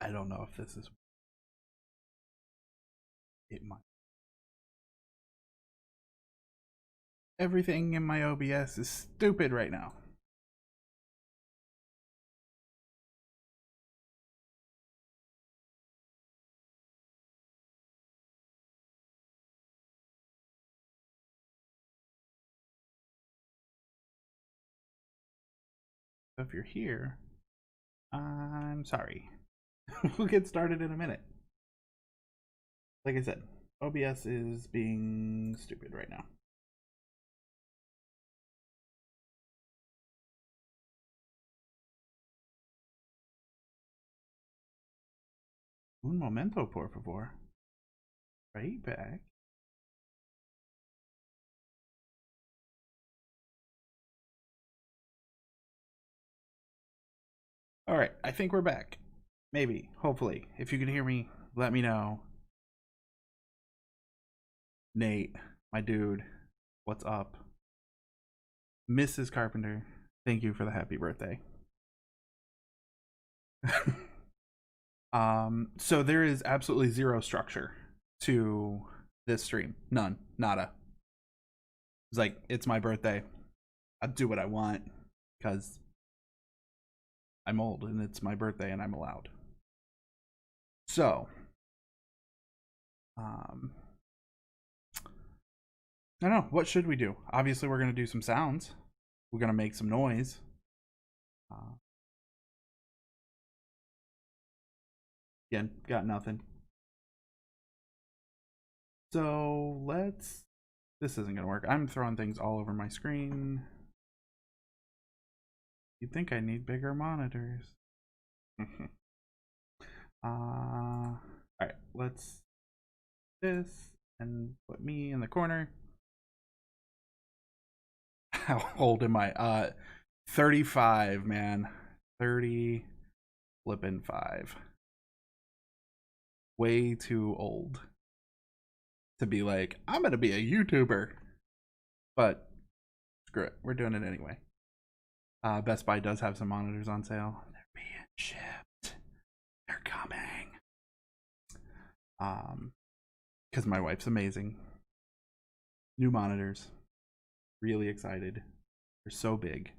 I don't know if this is. It might. Everything in my OBS is stupid right now. If you're here, I'm sorry. We'll get started in a minute. Like I said, OBS is being stupid right now. Un momento, por favor. Right back. All right, I think we're back. Maybe, hopefully. If you can hear me, let me know. Nate, my dude, what's up? Mrs. Carpenter, thank you for the happy birthday. So there is absolutely zero structure to this stream. None. Nada. It's like, it's my birthday. I do what I want because I'm old and it's my birthday and I'm allowed. So, I don't know. What should we do? Obviously, we're going to do some sounds. We're going to make some noise. Again, got nothing. So let's. This isn't going to work. I'm throwing things all over my screen. You'd think I need bigger monitors. All right, let's this and put me in the corner. How old am I? 35, man. 30 flippin' 5. Way too old to be like, I'm gonna be a YouTuber. But screw it, we're doing it anyway. Best Buy does have some monitors on sale. They're being shipped. They're coming. Because my wife's amazing. New monitors. Really excited. They're so big.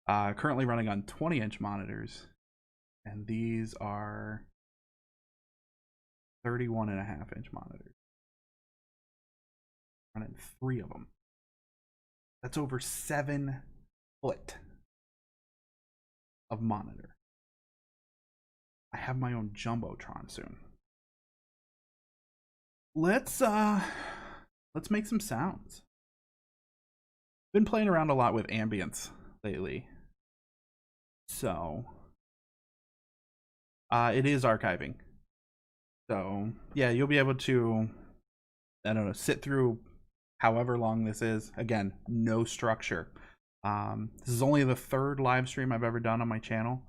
Currently running on 20-inch monitors. And these are 31.5-inch monitors. Running 3 of them. That's over 7 foot of monitor. I have my own Jumbotron soon. Let's make some sounds. Been playing around a lot with ambience lately. So it is archiving. So yeah, you'll be able to, I don't know, sit through however long this is. Again, no structure. This is only the 3rd live stream I've ever done on my channel.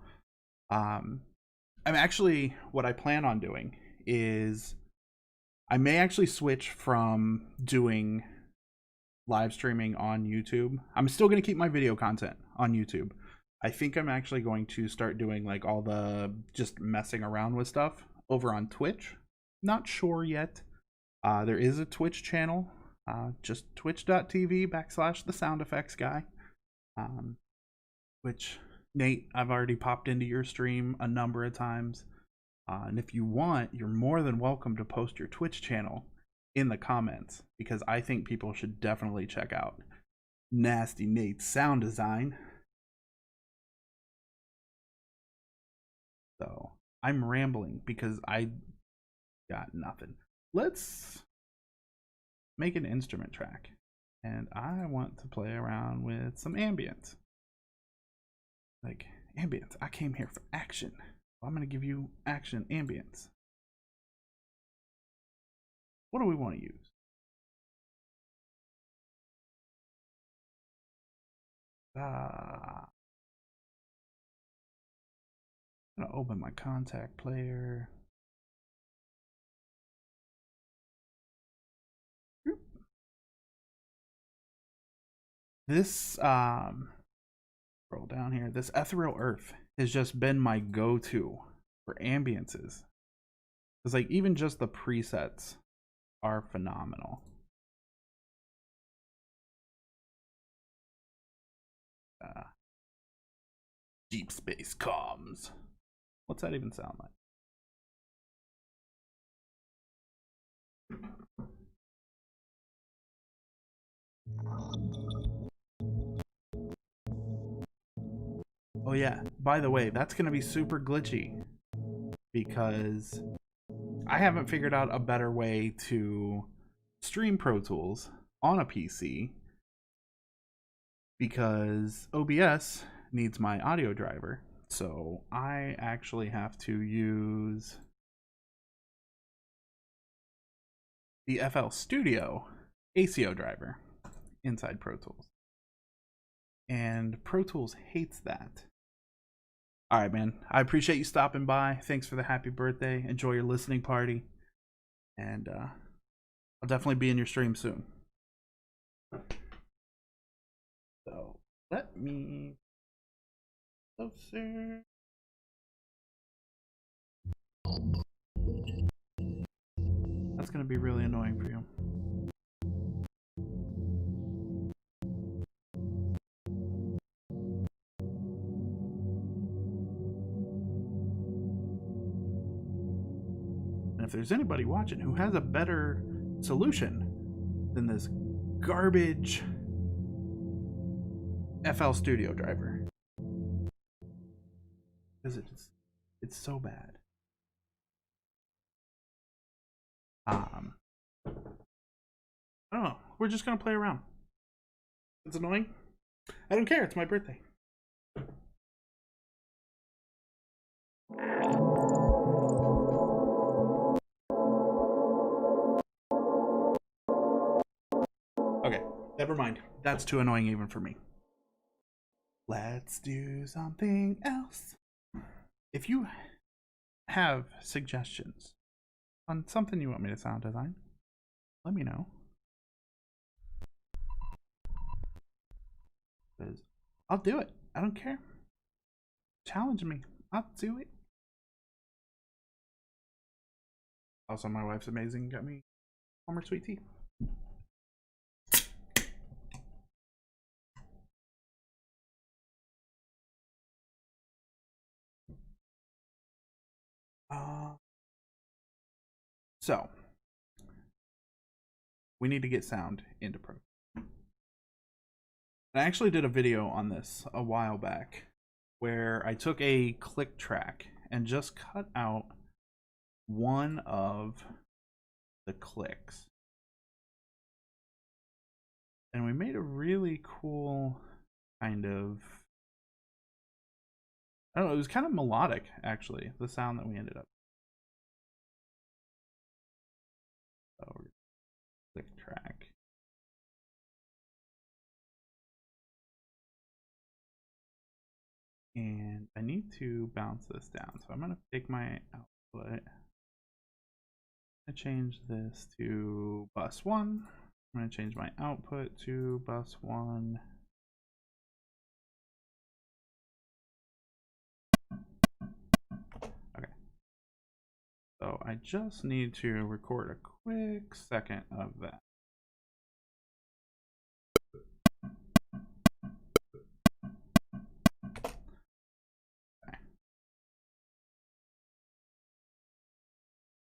I'm actually, what I plan on doing is I may actually switch from doing live streaming on YouTube. I'm still going to keep my video content on YouTube. I think I'm actually going to start doing like all the just messing around with stuff over on Twitch. Not sure yet. There is a Twitch channel, just twitch.tv/the sound effects guy. Which, Nate, I've already popped into your stream a number of times. And if you want, you're more than welcome to post your Twitch channel in the comments, because I think people should definitely check out Nasty Nate's sound design. So I'm rambling because I got nothing. Let's make an instrument track, and I want to play around with some ambience. Like, ambience, I came here for action. I'm going to give you action ambience. What do we want to use? I'm going to open my contact player. This, scroll down here. This Ethereal Earth has just been my go-to for ambiances. Because like even just the presets are phenomenal. Deep space comms. What's that even sound like? Oh yeah, by the way, that's gonna be super glitchy because I haven't figured out a better way to stream Pro Tools on a PC because OBS needs my audio driver. So I actually have to use the FL Studio ACO driver inside Pro Tools. And Pro Tools hates that. All right, man. I appreciate you stopping by. Thanks for the happy birthday. Enjoy your listening party. And I'll definitely be in your stream soon. So let me closer. That's going to be really annoying for you. And if there's anybody watching who has a better solution than this garbage FL Studio driver, because it's so bad. I don't know. We're just gonna play around. It's annoying. I don't care. It's my birthday. Okay, never mind. That's too annoying even for me. Let's do something else. If you have suggestions on something you want me to sound design, let me know. Because I'll do it. I don't care. Challenge me. I'll do it. Also, my wife's amazing. Got me Homer sweet tea. So we need to get sound into Pro. I actually did a video on this a while back where I took a click track and just cut out one of the clicks. And we made a really cool kind of, I don't know, it was kind of melodic actually, the sound that we ended up. So click track. And I need to bounce this down. So I'm going to take my output. I change this to bus 1. I'm going to change my output to bus 1. Okay. So I just need to record a quick second of that.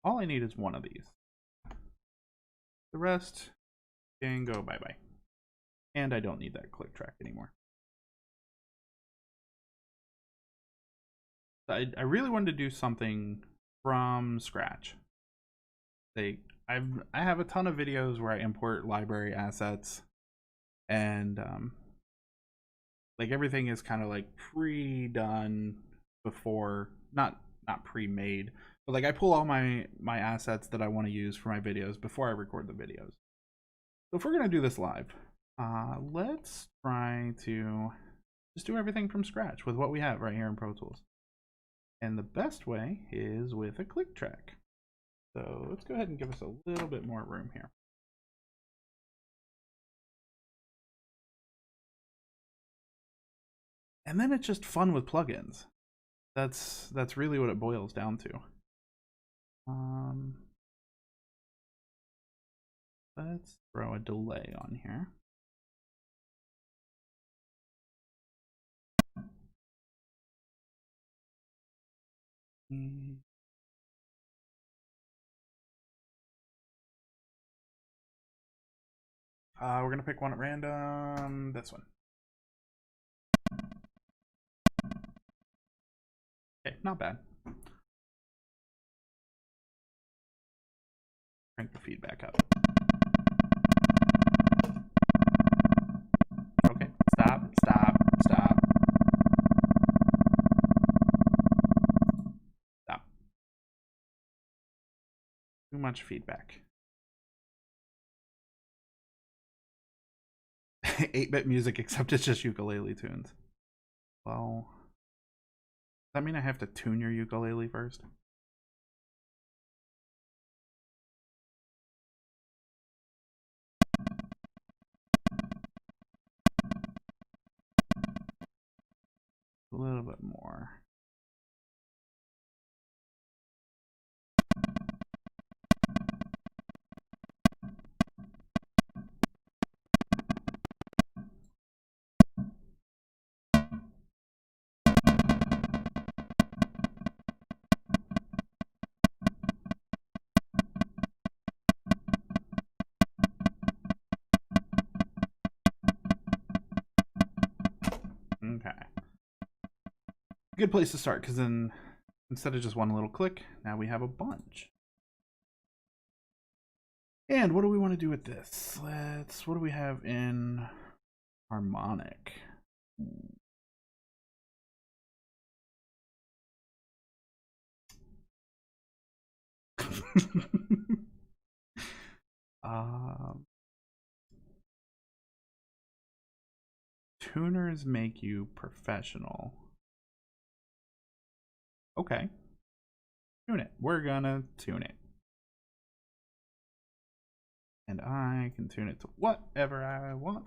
All I need is one of these. The rest can go bye-bye. And I don't need that click track anymore. I really wanted to do something from scratch. I have a ton of videos where I import library assets, and like everything is kind of like pre-done before, not pre-made, but like I pull all my assets that I want to use for my videos before I record the videos. So if we're gonna do this live, let's try to just do everything from scratch with what we have right here in Pro Tools. And the best way is with a click track. So let's go ahead and give us a little bit more room here. And then it's just fun with plugins. That's really what it boils down to. Let's throw a delay on here. We're gonna pick one at random. This one. Okay, not bad. Crank the feedback up. Okay, stop. Stop. Too much feedback. 8-bit music, except it's just ukulele tunes. Well, does that mean I have to tune your ukulele first? A little bit more. Okay. Good place to start, because then instead of just one little click, now we have a bunch. And what do we want to do with this? What do we have in harmonic? Tuners make you professional. Okay. Tune it. We're gonna tune it. And I can tune it to whatever I want.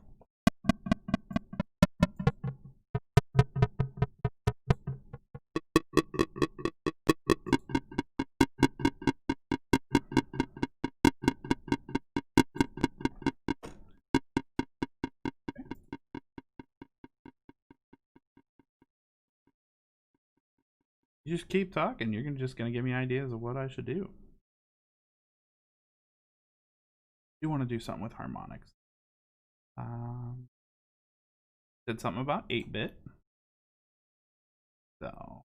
You just keep talking. You're just gonna give me ideas of what I should do. You want to do something with harmonics. Did something about 8-bit. So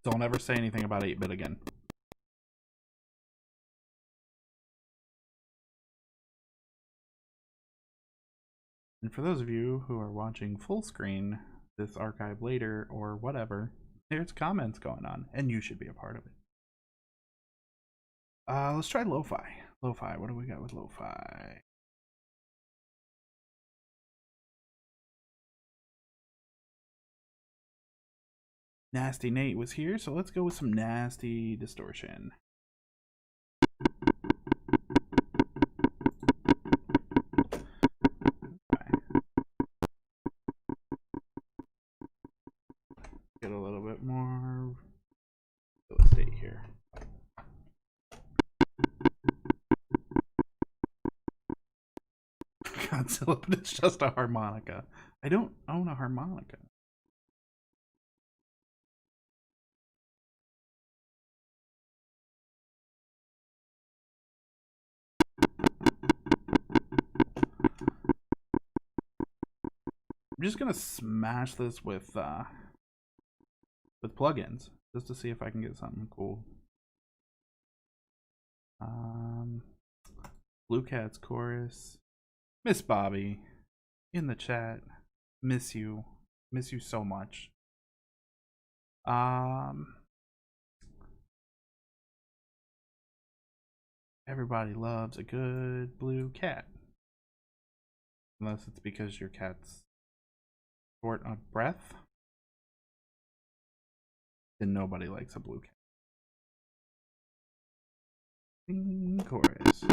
don't ever say anything about 8-bit again. And for those of you who are watching full screen this archive later or whatever, there's comments going on, and you should be a part of it. Let's try lo-fi. Lo-fi, what do we got with lo-fi? Nasty Nate was here, so let's go with some nasty distortion. Get a little bit more real estate here. Godzilla, but it's just a harmonica. I don't own a harmonica. I'm just gonna smash this with plugins just to see if I can get something cool. Blue Cat's chorus. Miss Bobby in the chat. Miss you so much. Everybody loves a good blue cat. Unless it's because your cat's short on breath. Then nobody likes a blue cat. chorus.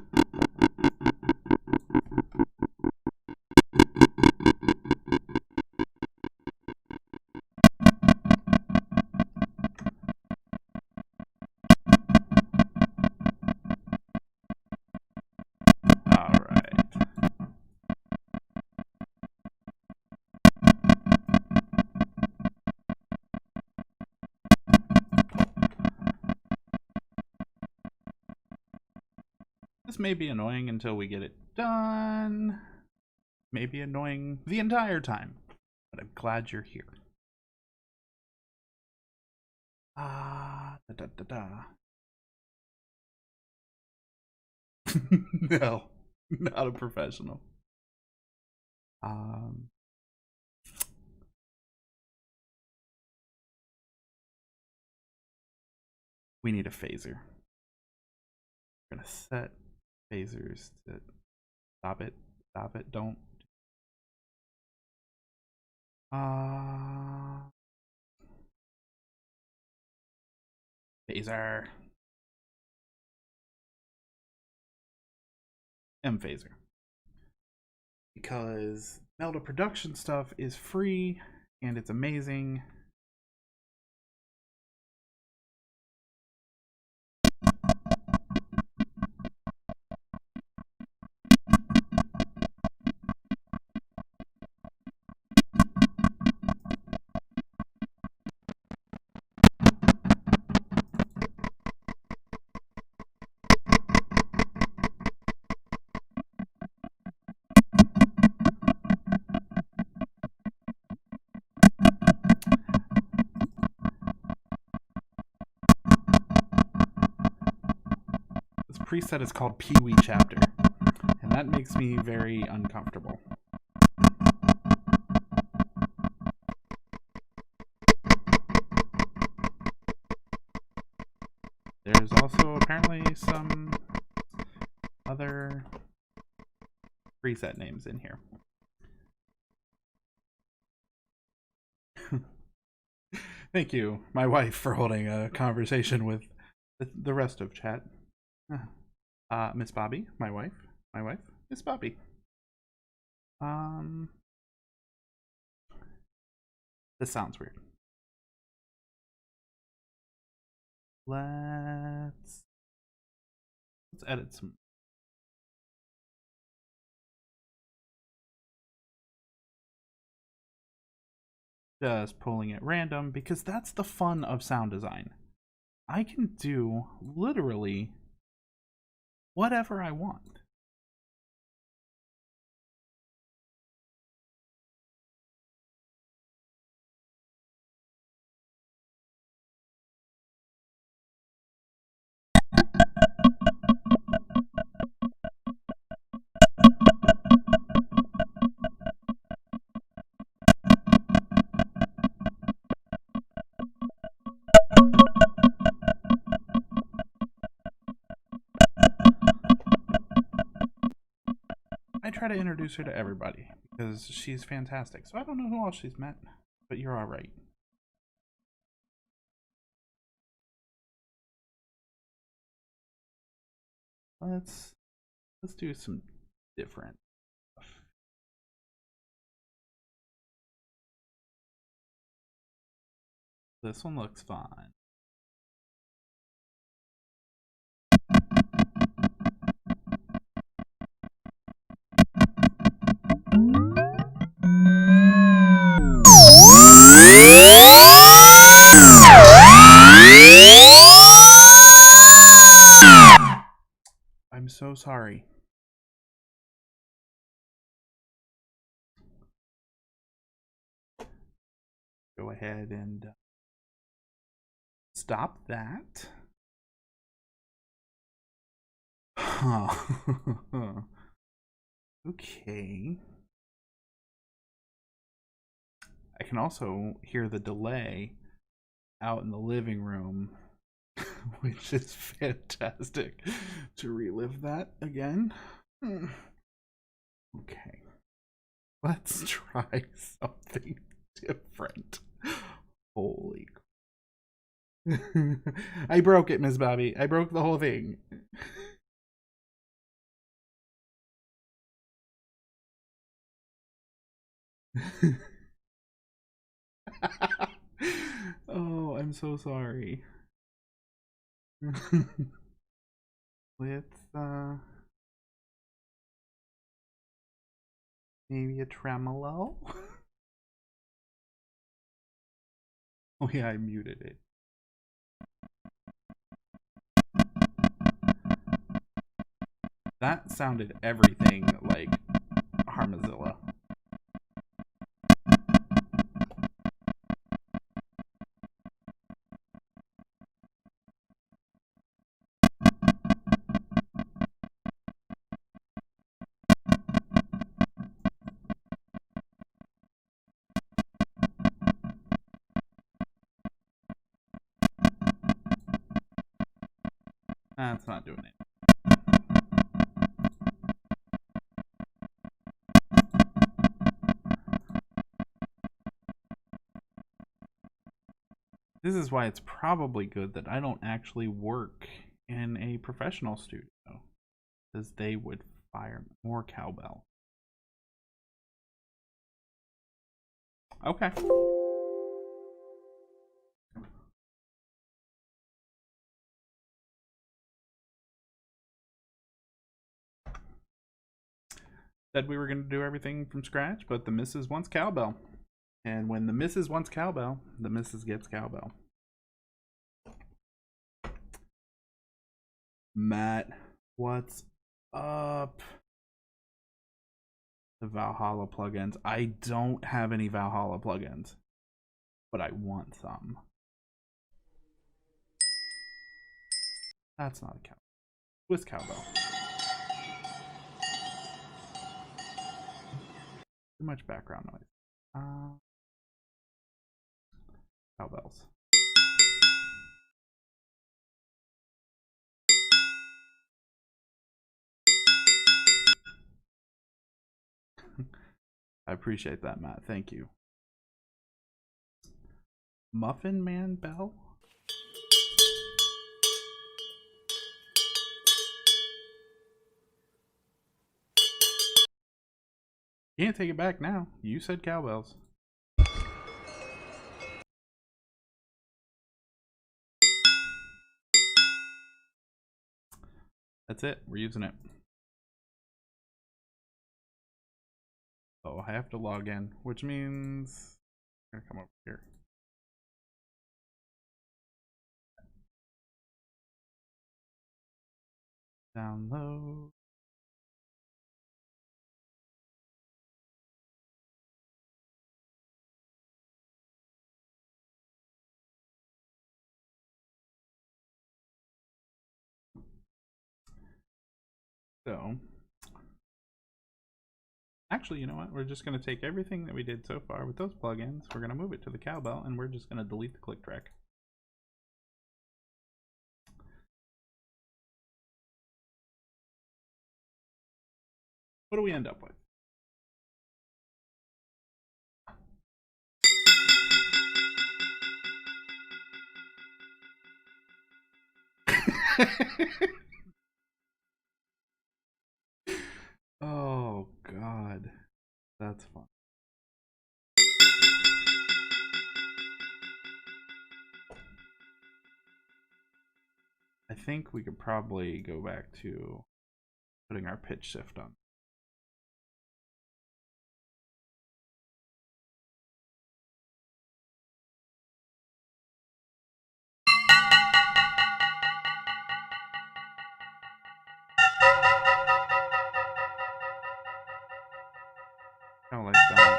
This may be annoying until we get it done. Maybe annoying the entire time, but I'm glad you're here. No, not a professional. We need a phaser. We're gonna set phasers to stop it, don't. Phaser. M phaser. Because Melda production stuff is free and it's amazing. Preset is called Peavey chapter, and that makes me very uncomfortable. There's also apparently some other preset names in here. Thank you, my wife, for holding a conversation with the rest of chat. Miss Bobby, my wife, Miss Bobby. This sounds weird. Let's edit some. Just pulling it random, because that's the fun of sound design. I can do literally whatever I want. I try to introduce her to everybody because she's fantastic. So I don't know who else she's met, but you're all right. Let's do some different stuff. This one looks fine. I'm so sorry. Go ahead and stop that. Okay. I can also hear the delay out in the living room, which is fantastic to relive that again. Okay. Let's try something different. Holy I broke it, Miss Bobby. I broke the whole thing. Oh, I'm so sorry. Let's maybe a tremolo. Oh yeah, I muted it. That sounded everything like Harmozilla. That's not doing it. This is why it's probably good that I don't actually work in a professional studio, because they would fire more Cowbell. Okay. Said we were going to do everything from scratch, but the missus wants Cowbell. And when the missus wants Cowbell, the missus gets Cowbell. Matt, what's up? The Valhalla plugins. I don't have any Valhalla plugins, but I want some. That's not a cow. With Cowbell. Too much background noise. Cowbells. I appreciate that, Matt. Thank you. Muffin Man Bell? You can't take it back now. You said cowbells. That's it. We're using it. Oh, I have to log in, which means I'm gonna come over here. Download. So, actually, you know what? We're just going to take everything that we did so far with those plugins. We're going to move it to the Cowbell, and we're just going to delete the click track. What do we end up with? Oh, God. That's fun. I think we could probably go back to putting our pitch shift on. Kind of like that.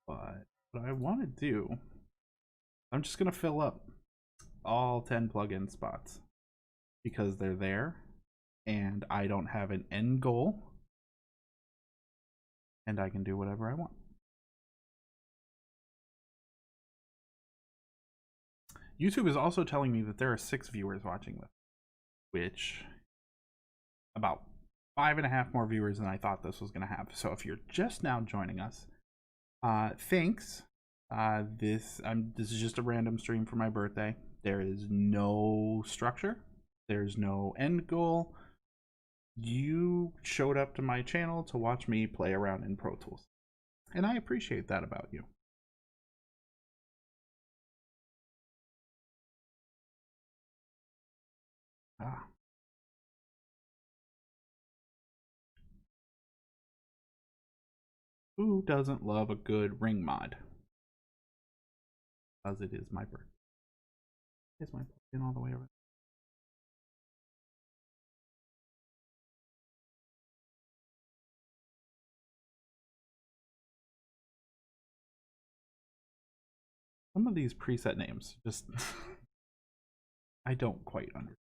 But what I want to do, I'm just going to fill up all 10 plugin spots because they're there and I don't have an end goal and I can do whatever I want. YouTube is also telling me that there are 6 viewers watching this, which about 5.5 more viewers than I thought this was going to have. So if you're just now joining us, thanks. This is just a random stream for my birthday. There is no structure. There's no end goal. You showed up to my channel to watch me play around in Pro Tools. And I appreciate that about you. Who doesn't love a good ring mod? Because it is my birthday. Is my plug-in all the way over? Some of these preset names just I don't quite understand.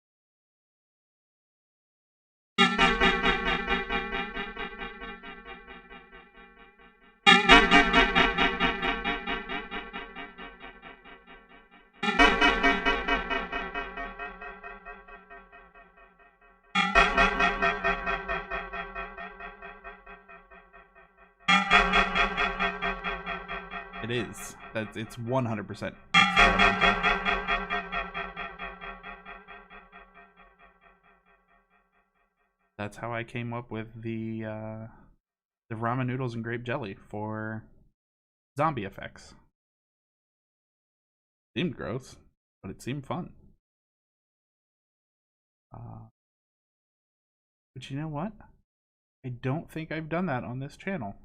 It is. It's 100% experimental. That's how I came up with the ramen noodles and grape jelly for zombie effects. Seemed gross, but it seemed fun. But you know what? I don't think I've done that on this channel.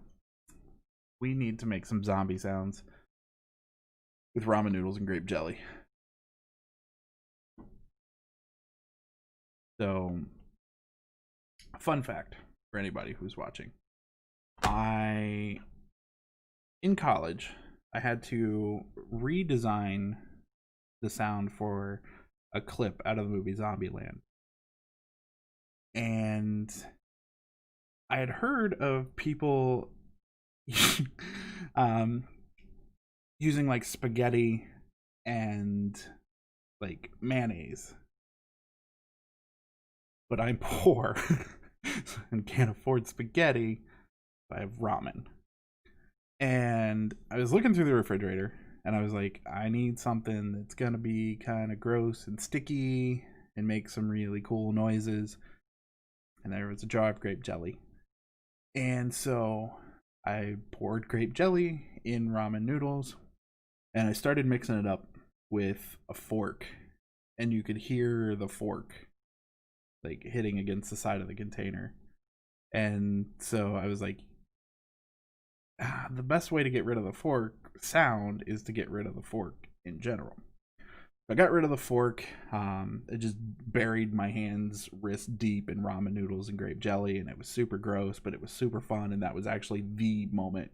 We need to make some zombie sounds with ramen noodles and grape jelly. So, fun fact for anybody who's watching. In college, I had to redesign the sound for a clip out of the movie Zombieland. And I had heard of people using like spaghetti and like mayonnaise, but I'm poor and can't afford spaghetti. I have ramen. And I was looking through the refrigerator and I was like, I need something that's gonna be kind of gross and sticky and make some really cool noises. And there was a jar of grape jelly. And so I poured grape jelly in ramen noodles and I started mixing it up with a fork, and you could hear the fork like hitting against the side of the container. And so I was like, the best way to get rid of the fork sound is to get rid of the fork in general. I got rid of the fork. It just buried my hands wrist deep in ramen noodles and grape jelly, and it was super gross, but it was super fun. And that was actually the moment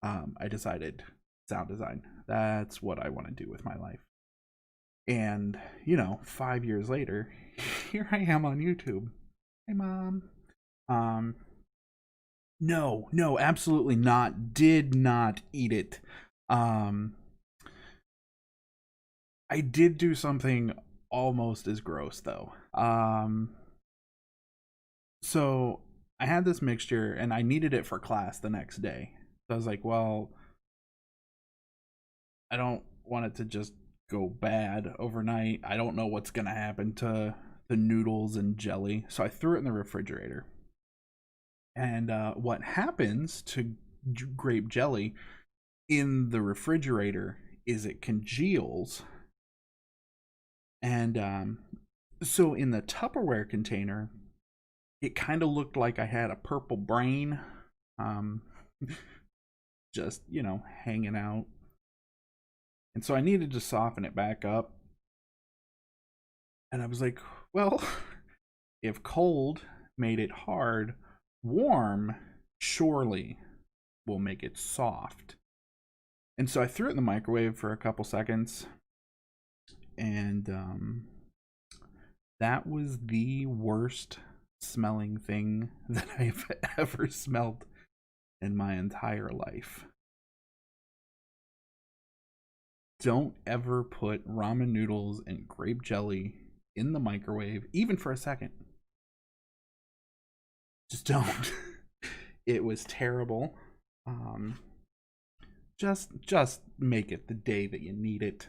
I decided sound design. That's what I want to do with my life. And, you know, 5 years later, here I am on YouTube. Hey, Mom. No, absolutely not. Did not eat it. I did do something almost as gross though. So I had this mixture and I needed it for class the next day. So I was like, well, I don't want it to just go bad overnight. I don't know what's gonna happen to the noodles and jelly. So I threw it in the refrigerator. And what happens to grape jelly in the refrigerator is it congeals. And so in the Tupperware container, it kind of looked like I had a purple brain, just, you know, hanging out. And so I needed to soften it back up. And I was like, well, if cold made it hard, warm surely will make it soft. And so I threw it in the microwave for a couple seconds. And that was the worst smelling thing that I've ever smelled in my entire life. Don't ever put ramen noodles and grape jelly in the microwave, even for a second. Just don't. It was terrible. Just make it the day that you need it.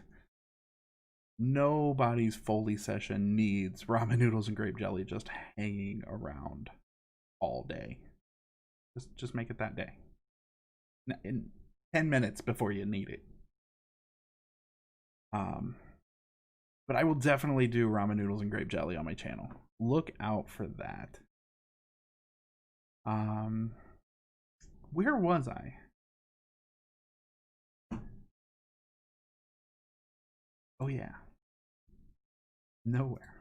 Nobody's Foley session needs ramen noodles and grape jelly just hanging around all day. Just make it that day. In 10 minutes before you need it. But I will definitely do ramen noodles and grape jelly on my channel. Look out for that. Where was I? Oh yeah. Nowhere.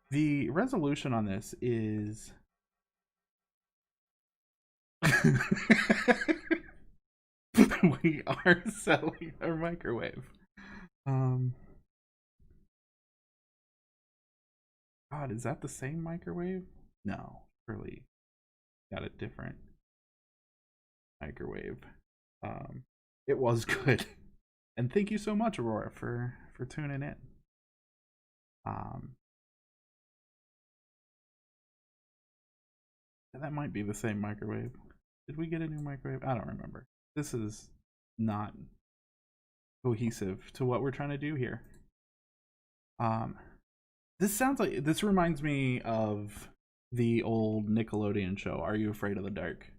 The resolution on this is we are selling our microwave. God, is that the same microwave? No, surely got a different microwave. It was good. And thank you so much, Aurora, for tuning in. That might be the same microwave. Did we get a new microwave? I don't remember. This is not cohesive to what we're trying to do here. This sounds like, this reminds me of the old Nickelodeon show, Are You Afraid of the Dark?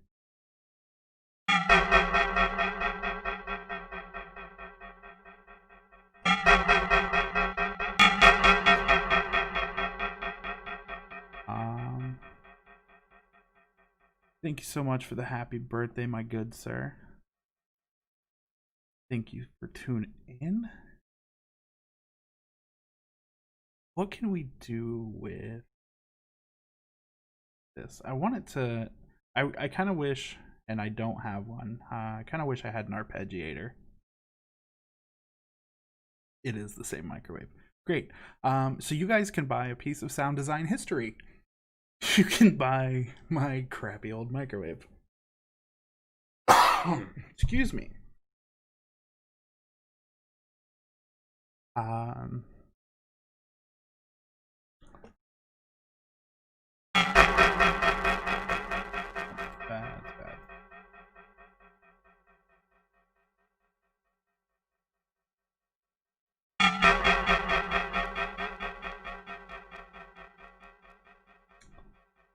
Thank you so much for the happy birthday, my good sir. Thank you for tuning in. What can we do with this? I want it to, I kind of wish, and I don't have one, I kind of wish I had an arpeggiator. It is the same microwave. Great. So you guys can buy a piece of sound design history. You can buy my crappy old microwave. Excuse me. Bad.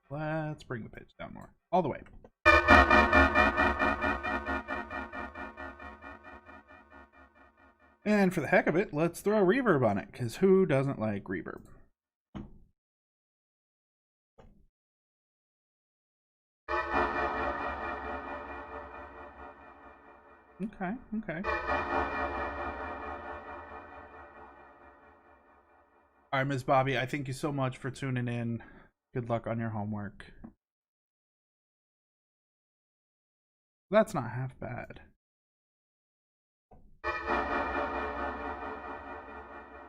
Let's bring the pitch down more. All the way. And for the heck of it, let's throw reverb on it, because who doesn't like reverb? Okay, okay. All right, Ms. Bobby, I thank you so much for tuning in. Good luck on your homework. That's not half bad. I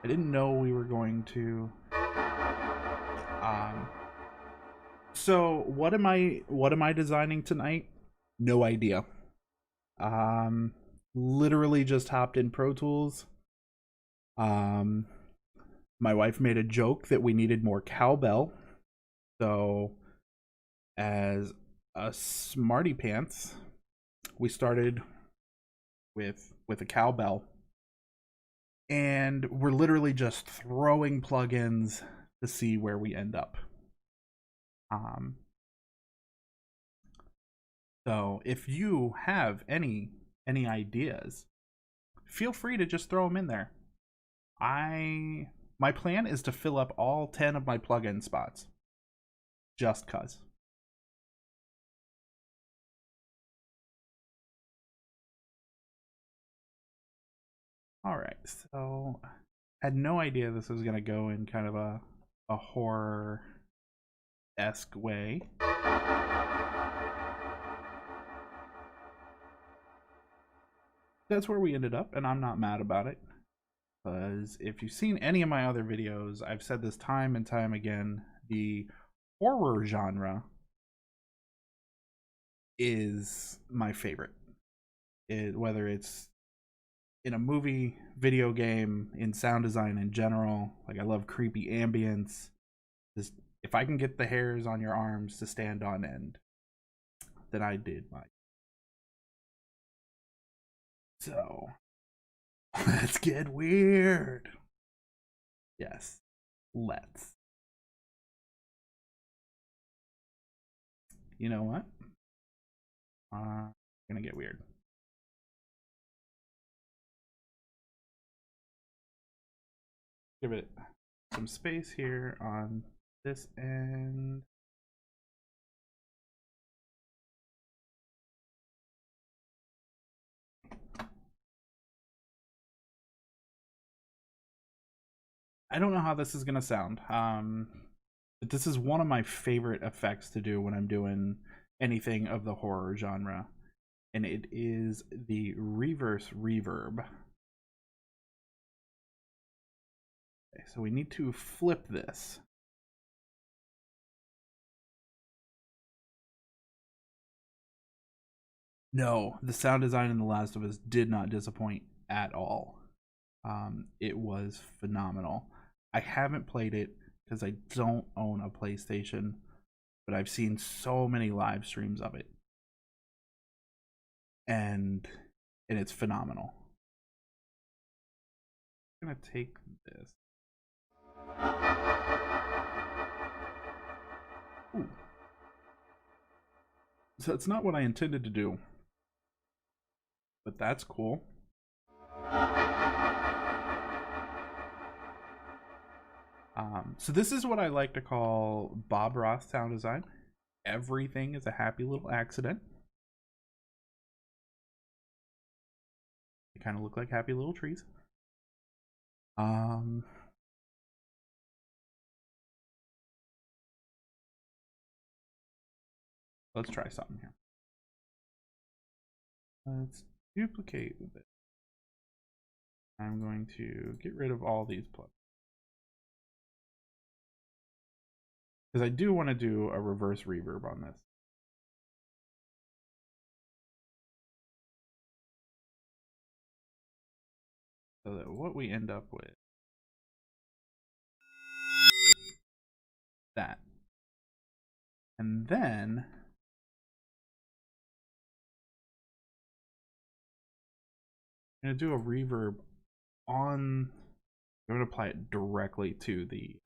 didn't know we were going to. So what am I designing tonight? No idea. Literally just hopped in Pro Tools. My wife made a joke that we needed more cowbell. So as a smarty pants, we started with a cowbell, and we're literally just throwing plugins to see where we end up. So if you have any ideas, feel free to just throw them in there. My plan is to fill up all 10 of my plugin spots. Just cuz. Alright, so I had no idea this was gonna go in kind of a horror-esque way. That's where we ended up, and I'm not mad about it. Because if you've seen any of my other videos, I've said this time and time again, the horror genre is my favorite. Whether it's in a movie, video game, in sound design in general, like I love creepy ambience. Just, if I can get the hairs on your arms to stand on end, then I did my So let's get weird. Yes, let's. You know what? Gonna get weird. Give it some space here on this end. I don't know how this is gonna sound. But this is one of my favorite effects to do when I'm doing anything of the horror genre, and it is the reverse reverb. Okay, so we need to flip this. No, the sound design in The Last of Us did not disappoint at all. It was phenomenal. I haven't played it because I don't own a PlayStation, but I've seen so many live streams of it, and it's phenomenal. I'm gonna take this. Ooh. So it's not what I intended to do, but that's cool. So this is what I like to call Bob Ross sound design. Everything is a happy little accident. They kind of look like happy little trees. Let's try something here. Let's duplicate this. I'm going to get rid of all these plugins, because I do want to do a reverse reverb on this. So that what we end up with, that. And then I'm going to do a reverb on, I'm going to apply it directly to the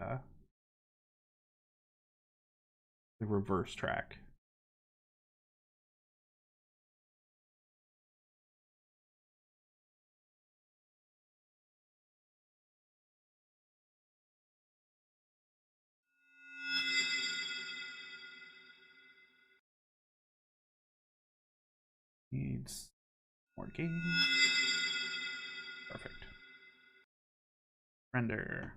reverse track. Needs more gain. Perfect. Render.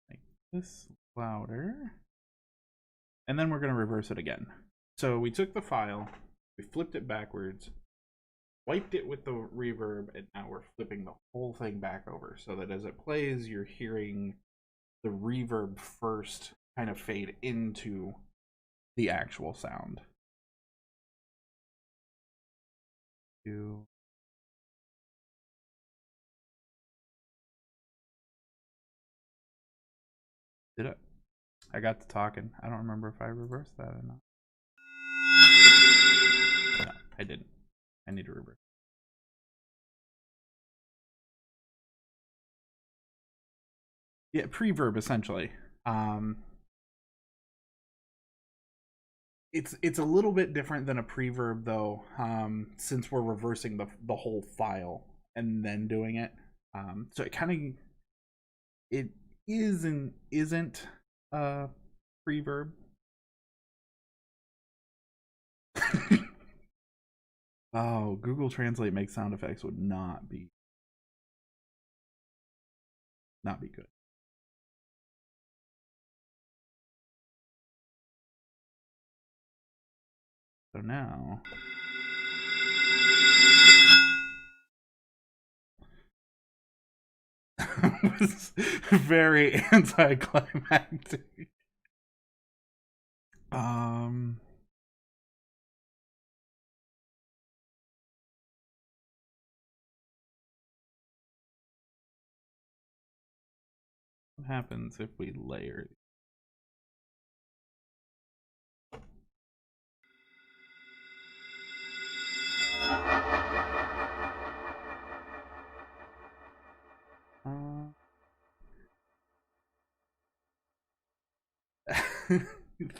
Make this louder. And then we're going to reverse it again. So we took the file, we flipped it backwards, wiped it with the reverb, and now we're flipping the whole thing back over so that as it plays, you're hearing the reverb first kind of fade into the actual sound. Did it? I got to talking. I don't remember if I reversed that or not. No, I didn't. I need to reverse. Yeah, preverb essentially. It's a little bit different than a preverb though, since we're reversing the whole file and then doing it. So it kind of, it is and isn't preverb. Oh, Google Translate makes sound effects would not be good. So now it was very anticlimactic. What happens if we layer?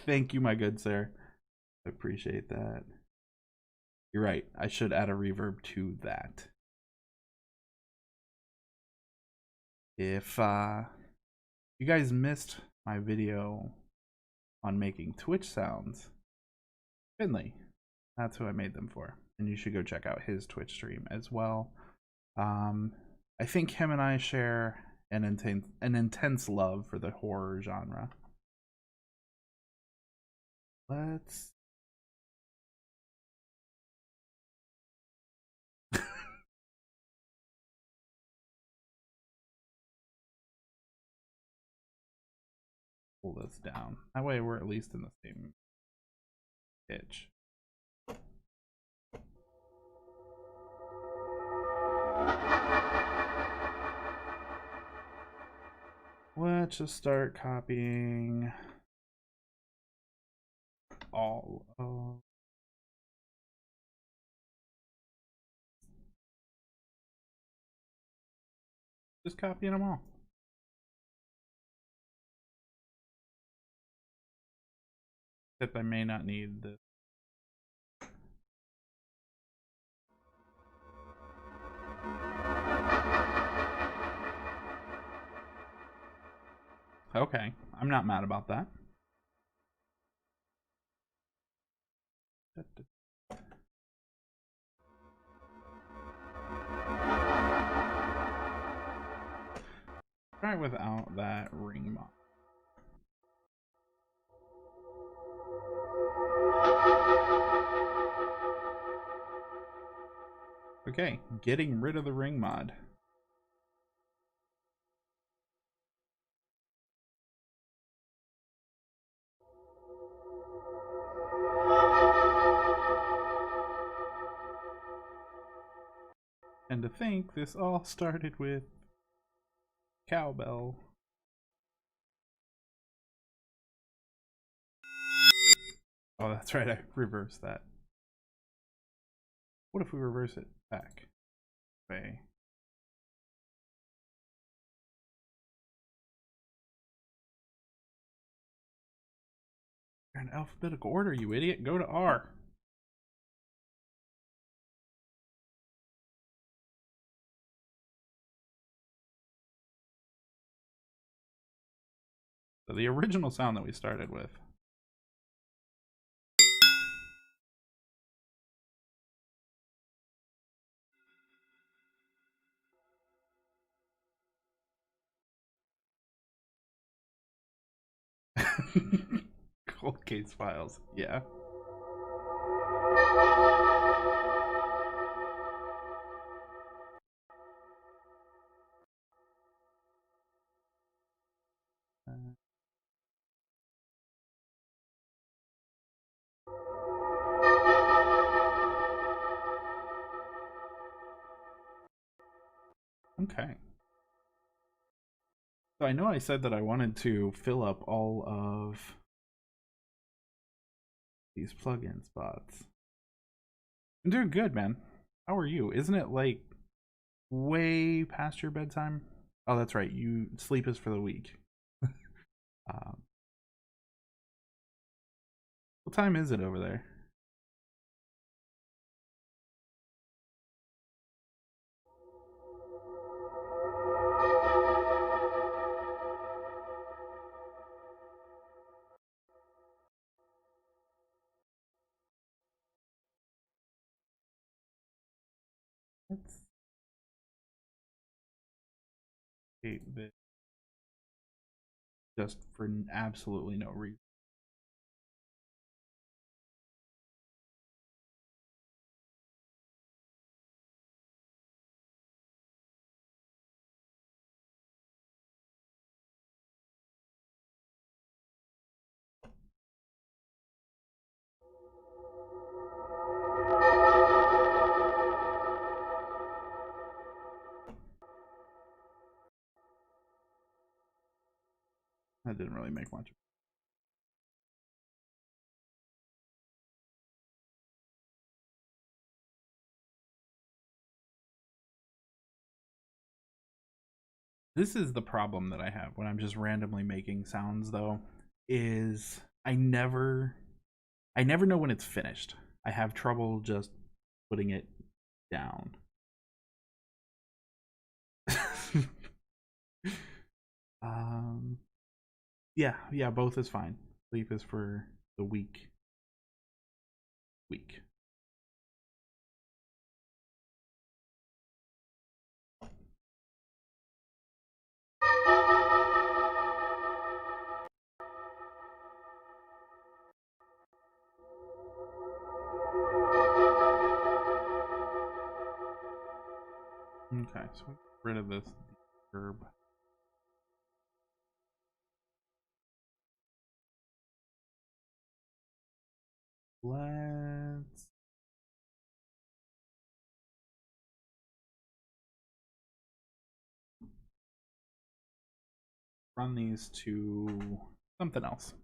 Thank you, my good sir. I appreciate that. You're right. I should add a reverb to that. If you guys missed my video on making Twitch sounds, Finley, that's who I made them for. And you should go check out his Twitch stream as well. I think him and I share an intense love for the horror genre. Let's pull this down. That way we're at least in the same pitch. Let's just start copying all of just copying them all. Except I may not need this. Okay, I'm not mad about that. Try without that ring mod. Okay, getting rid of the ring mod. And to think this all started with Cowbell. Oh, that's right, I reversed that. What if we reverse it back? Okay. You're in alphabetical order, you idiot. Go to R. So the original sound that we started with. Cold case files, yeah. Okay. So I know I said that I wanted to fill up all of these plugin spots. I'm doing good, man. How are you? Isn't it like way past your bedtime? Oh, that's right. You sleep is for the weak. What time is it over there? Let's 8-bit just for absolutely no reason. That didn't really make much. This is the problem that I have when I'm just randomly making sounds, though, is I never know when it's finished. I have trouble just putting it down. Yeah, both is fine. Sleep is for the week. Okay, so we get rid of this herb. Let's run these to something else.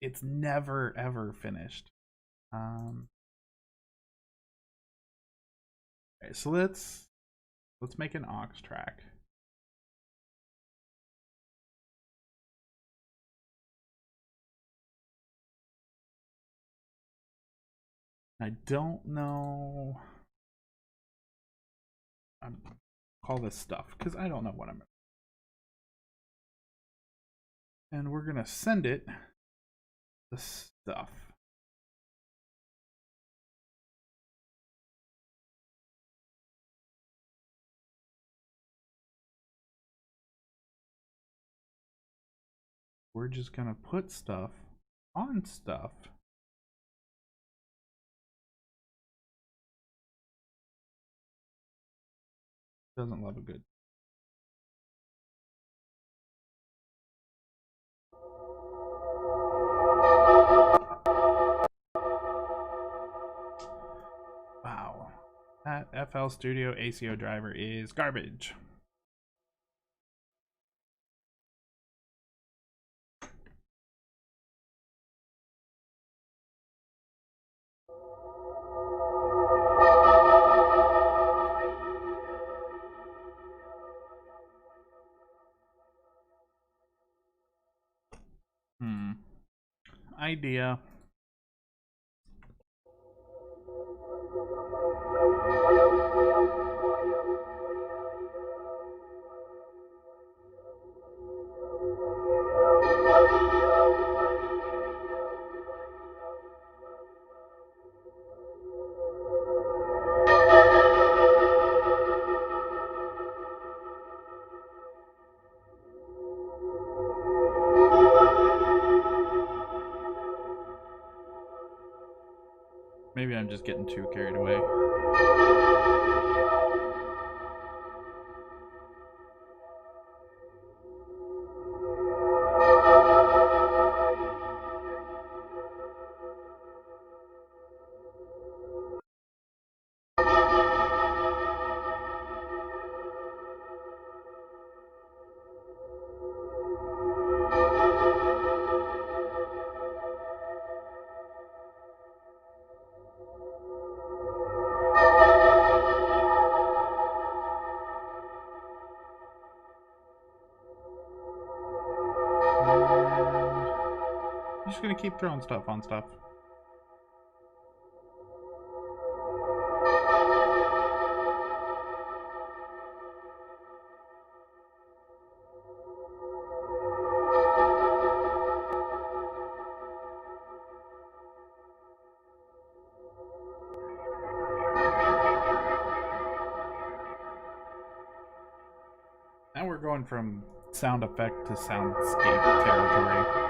It's never ever finished. Okay, so let's make an aux track. I don't know. I'm call this stuff because I don't know what I'm. And we're gonna send it the stuff. We're just gonna put stuff on stuff. Doesn't love a good. Wow, that FL Studio ACO driver is garbage. Idea. Maybe I'm just getting too carried away. I'm just gonna keep throwing stuff on stuff. Now we're going from sound effect to soundscape territory.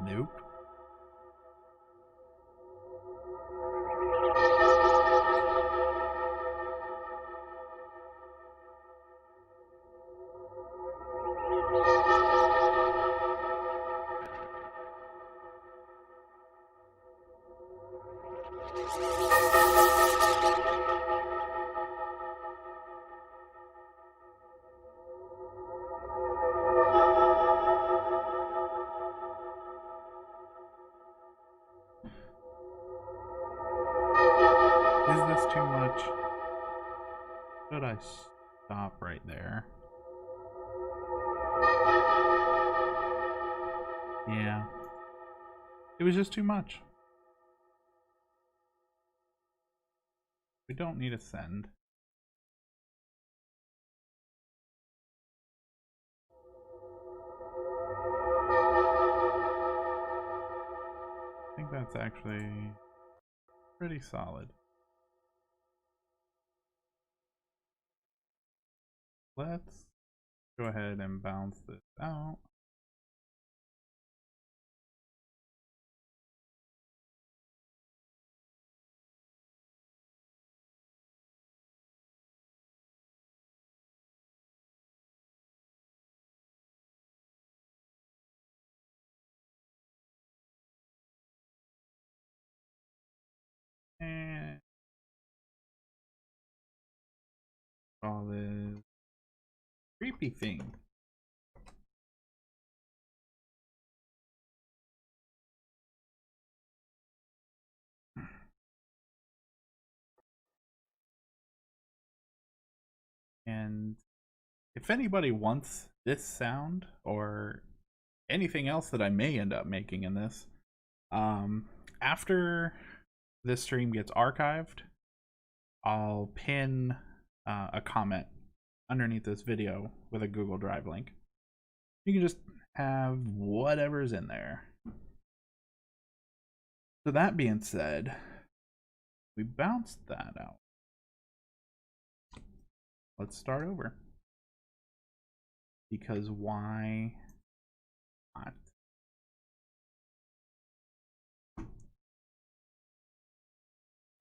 Nope. Is this too much? Should I stop right there? Yeah. It was just too much. We don't need a send. I think that's actually pretty solid. Let's go ahead and bounce this out. And all this creepy thing. And if anybody wants this sound or anything else that I may end up making in this, after this stream gets archived, I'll pin a comment underneath this video with a Google Drive link. You can just have whatever's in there. So that being said, we bounced that out. Let's start over. Because why not?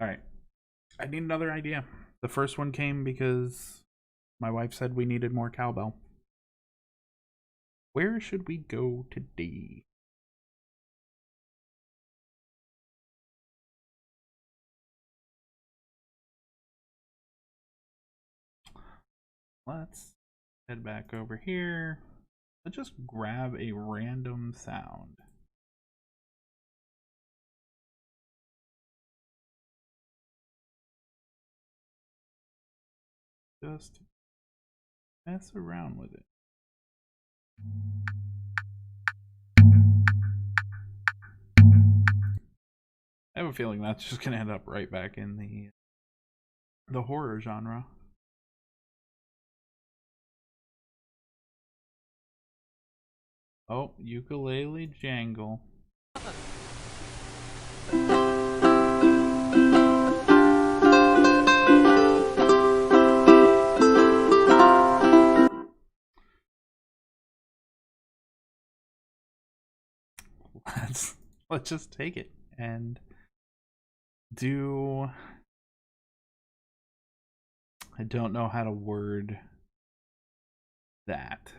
Alright. I need another idea. The first one came because my wife said we needed more cowbell. Where should we go today? Let's head back over here. Let's just grab a random sound. Just mess around with it. I have a feeling that's just gonna end up right back in the horror genre. Oh, ukulele jangle. Let's just take it and do. I don't know how to word that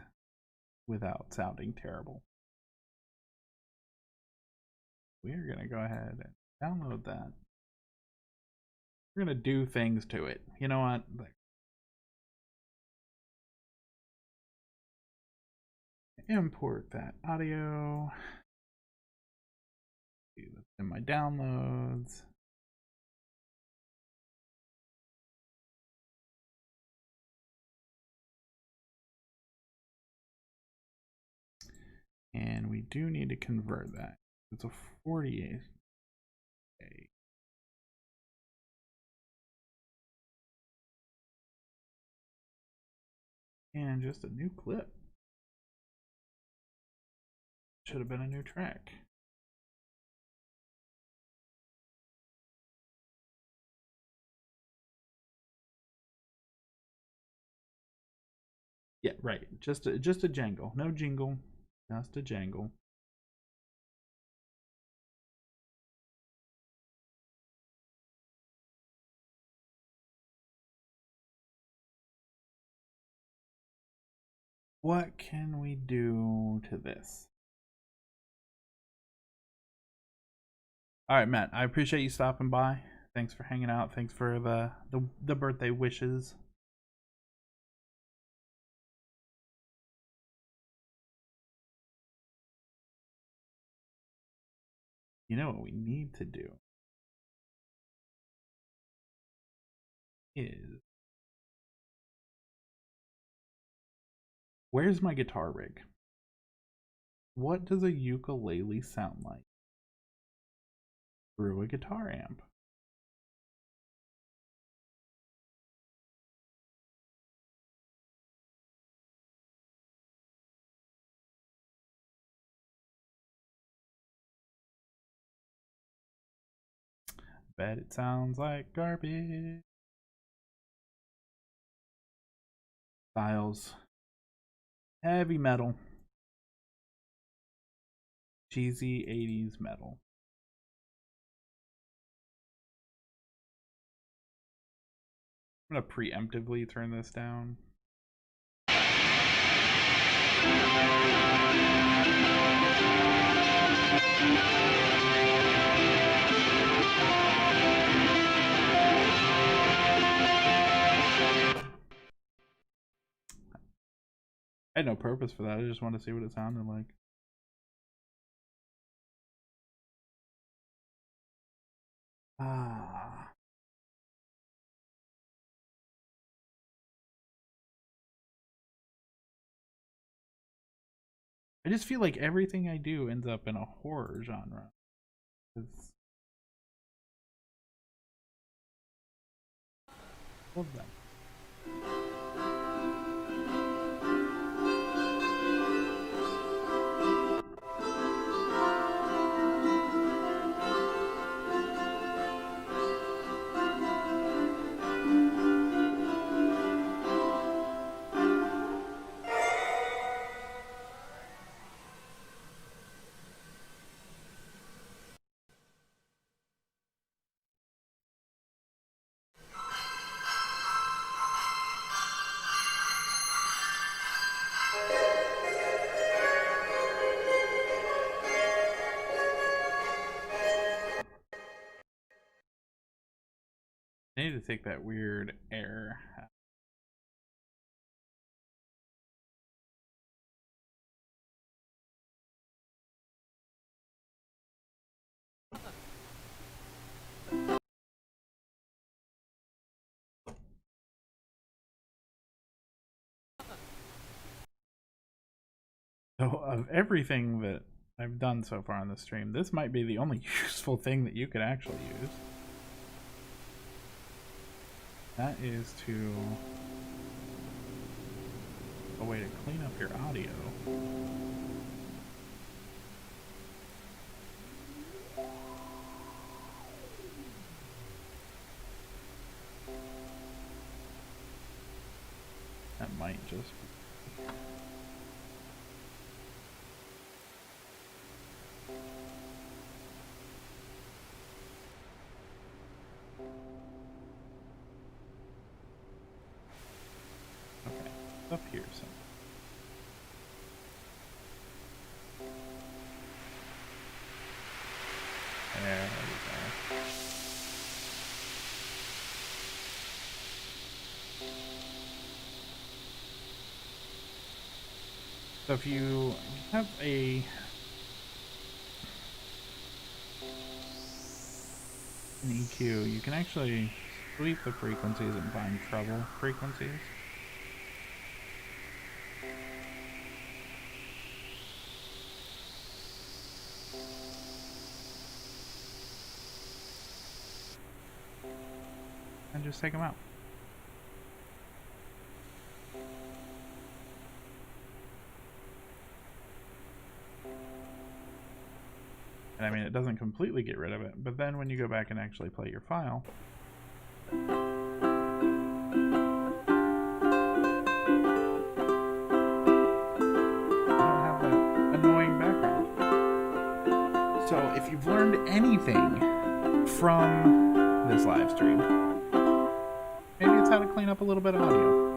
without sounding terrible. We're gonna go ahead and download that. We're gonna do things to it. You know what? Import that audio. In my downloads. And we do need to convert that. It's a 48. And just a new clip. Should have been a new track. Yeah, right. Just a jangle. No jingle. Just a jangle. What can we do to this? All right, Matt, I appreciate you stopping by. Thanks for hanging out. Thanks for the birthday wishes. You know what we need to do? is, where's my guitar rig? What does a ukulele sound like through a guitar amp? Bet it sounds like garbage. Styles. Heavy metal. Cheesy 80s metal. I'm gonna preemptively turn this down. I had no purpose for that. I just wanted to see what it sounded like. Ah. I just feel like everything I do ends up in a horror genre. Love them. I need to take that weird air. So, of everything that I've done so far on the stream, this might be the only useful thing that you could actually use. That is a way to clean up your audio. That might just be. Up here somewhere. There we go. So if you have an EQ, you can actually sweep the frequencies and find treble frequencies. And just take them out. And I mean, it doesn't completely get rid of it, but then when you go back and actually play your file, you don't have that annoying background. So if you've learned anything from this live stream, maybe it's how to clean up a little bit of audio.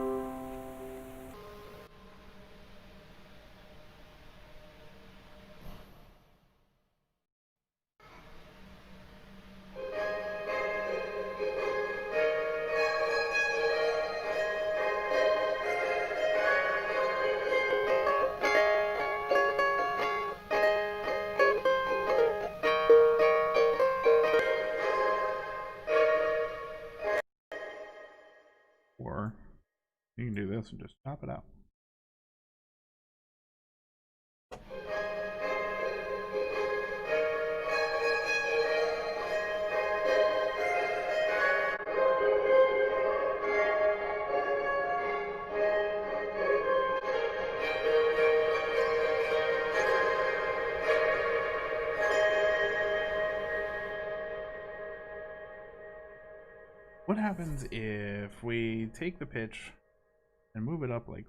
Or you can do this and just chop it out. What happens if we take the pitch and move it up like,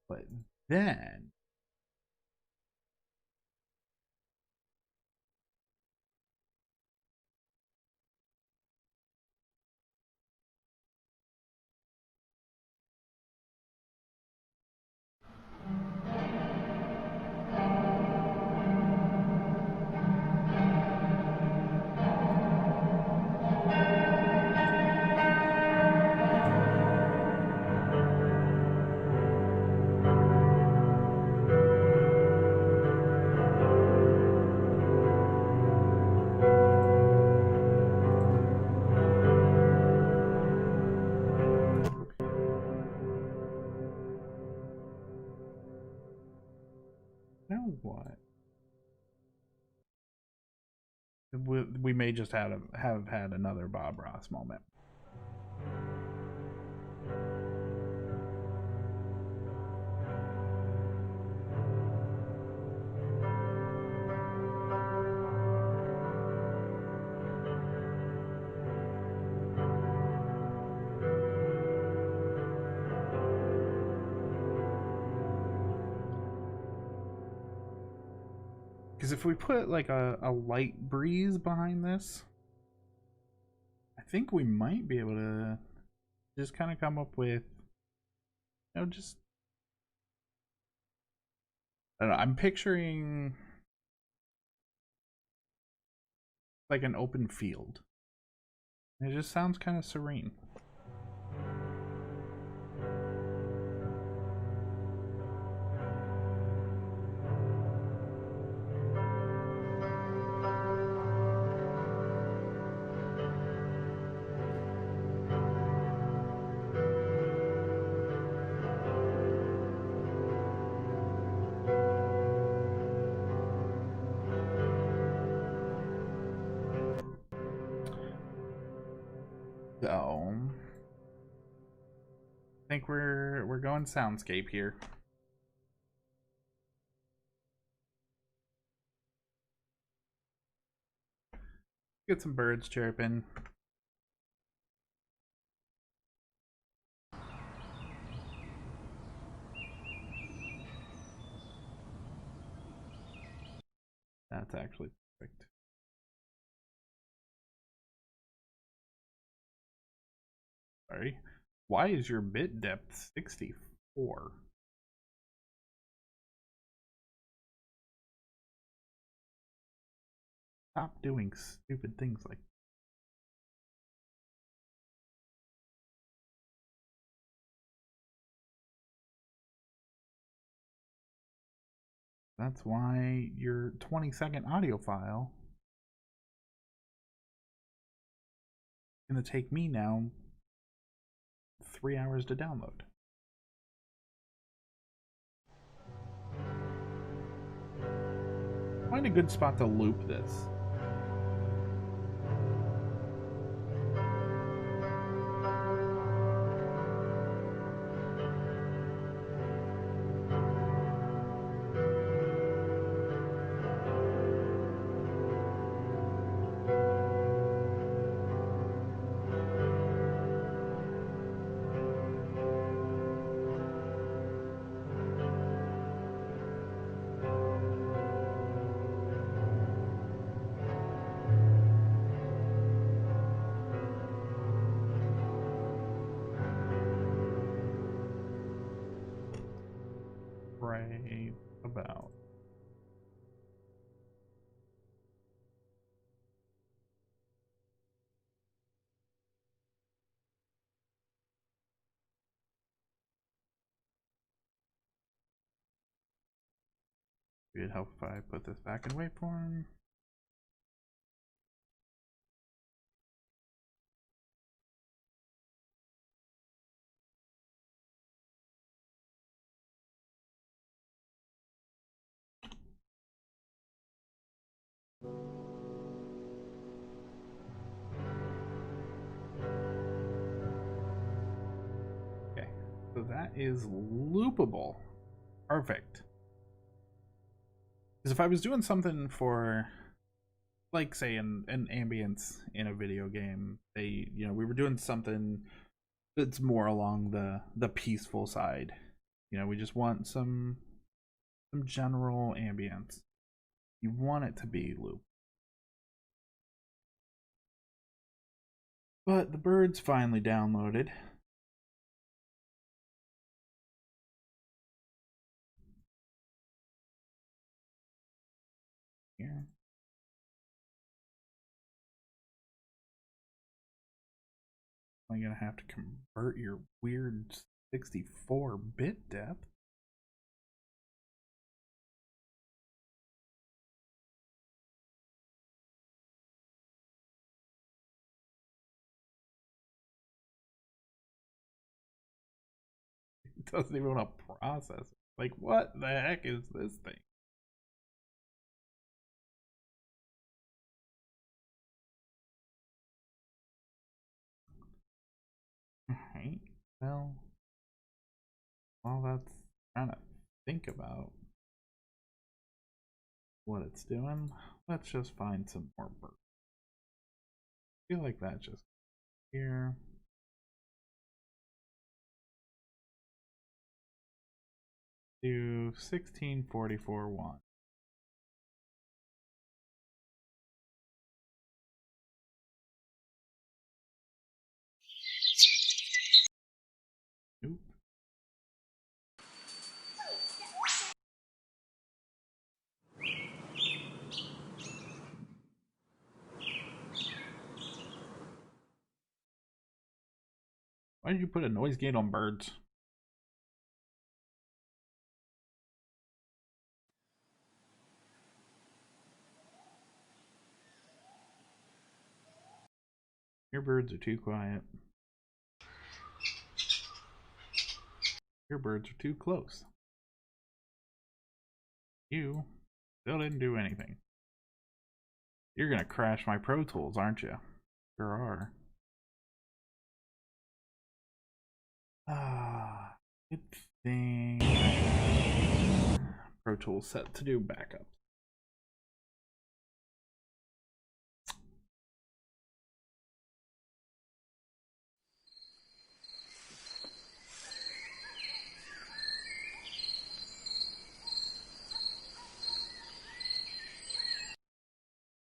but then now what? We may just have had another Bob Ross moment. Because if we put like a light breeze behind this, I think we might be able to just kind of come up with, you know, just, I don't know, I'm picturing like an open field. It just sounds kind of serene. So I think we're going soundscape here. Get some birds chirping. That's actually perfect. Sorry. Why is your bit depth 64? Stop doing stupid things like that. That's why your 20-second audio file is going to take me now 3 hours to download. Find a good spot to loop this. Right about. It'd help if I put this back in waveform. Okay, so that is loopable. Perfect. Because if I was doing something for, like, say, an ambience in a video game, we were doing something that's more along the peaceful side. We just want some general ambience. You want it to be loop. But the bird's finally downloaded. Here. I'm gonna have to convert your weird 64-bit depth. It doesn't even want to process it. Like, what the heck is this thing? Alright, well, while that's trying to think about what it's doing, let's just find some more birds. I feel like that just here. Do 1644.1. Nope. Why did you put a noise gate on birds? Your birds are too quiet. Your birds are too close. You still didn't do anything. You're gonna crash my Pro Tools, aren't you? Sure are. Ah, good thing. Pro Tools set to do backups.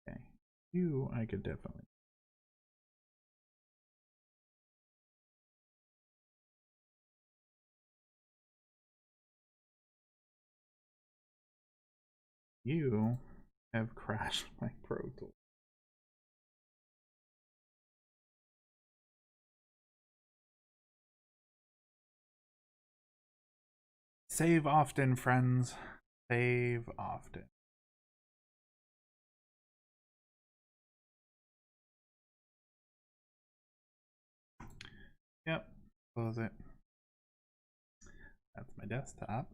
Okay, you I could definitely. You have crashed my Pro Tools. Save often, friends. Save often. Yep, close it. That's my desktop.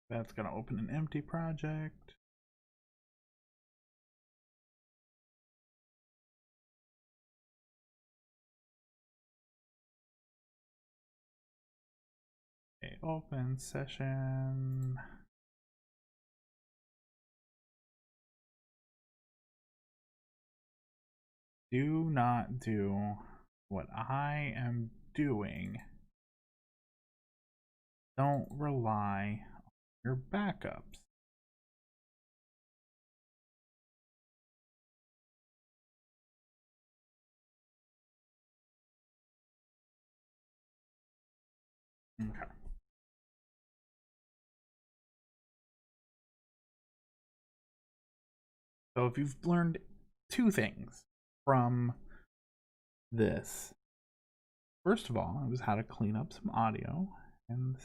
That's gonna open an empty project. Okay, open session. Do not do what I am doing. Don't rely on your backups. Okay. So if you've learned two things from this. First of all, it was how to clean up some audio. And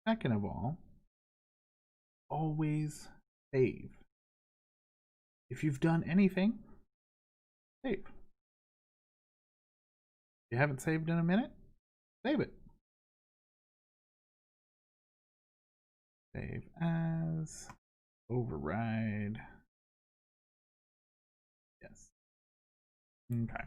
second of all, always save. If you've done anything, save. If you haven't saved in a minute, save it. Save as, override. Yes. Okay.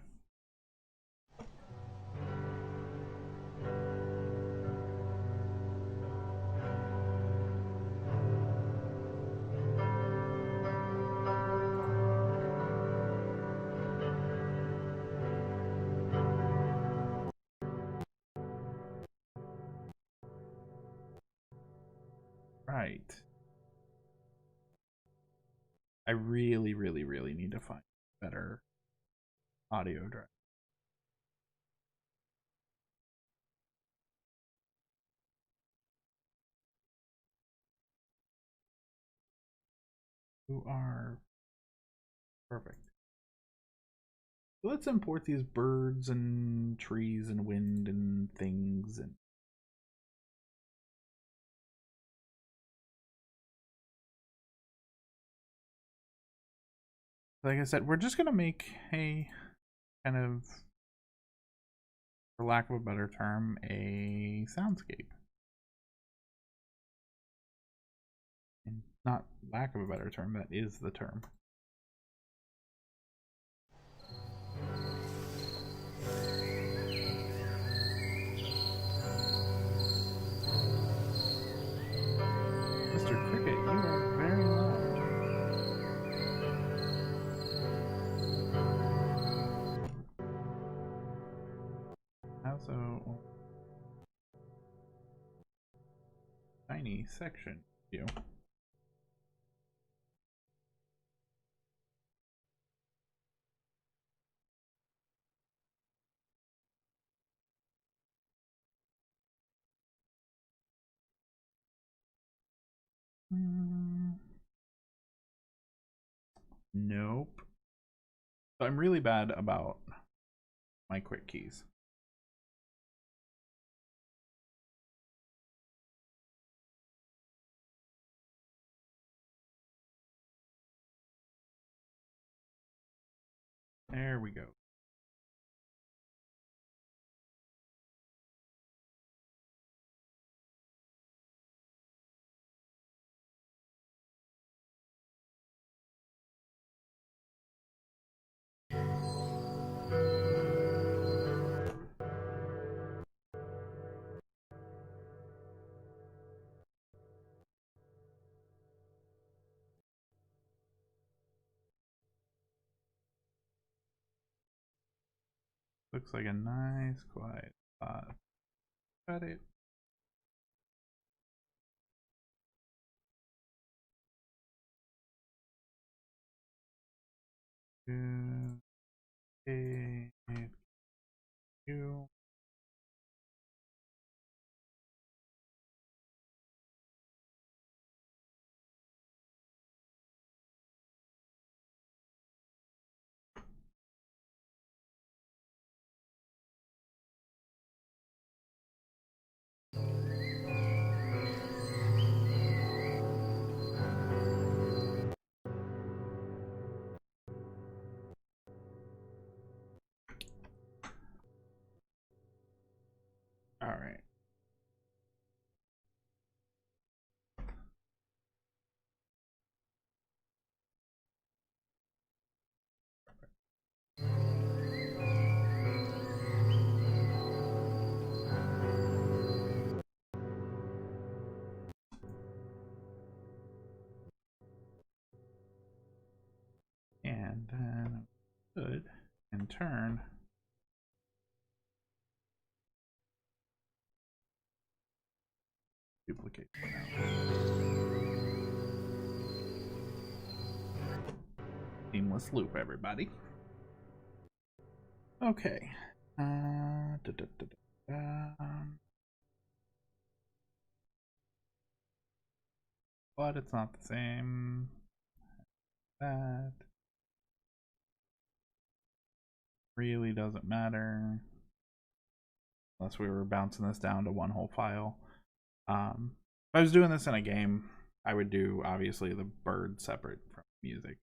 Right. I really need to find better audio drive. Who are perfect. Let's import these birds and trees and wind and things and like I said, we're just gonna make a kind of, for lack of a better term, a soundscape. And not lack of a better term, that is the term. Mr. Cricket, you are very loud. Also, tiny section view. Nope. So I'm really bad about my quick keys. There we go. Looks like a nice quiet spot. Got it. You. All right. And then good and turn duplicate for now. Seamless loop, everybody. Okay. But it's not the same. That. really doesn't matter unless we were bouncing this down to one whole file. If I was doing this in a game, I would do obviously the bird separate from music.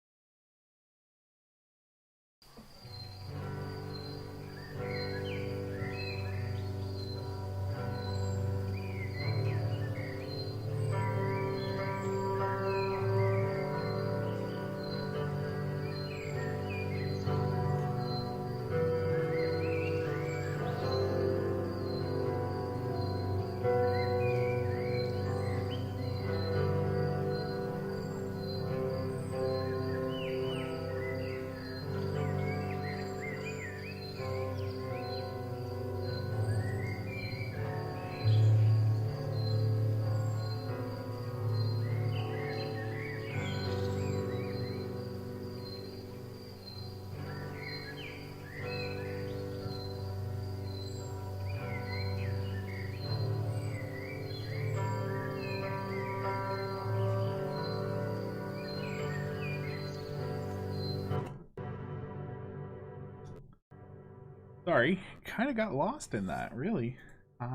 Sorry, kind of got lost in that, really. See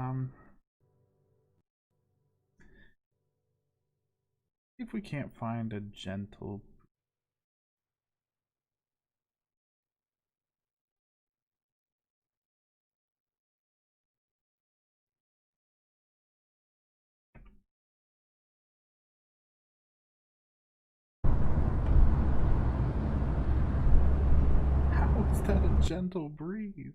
if we can't find a gentle. How is that a gentle breeze?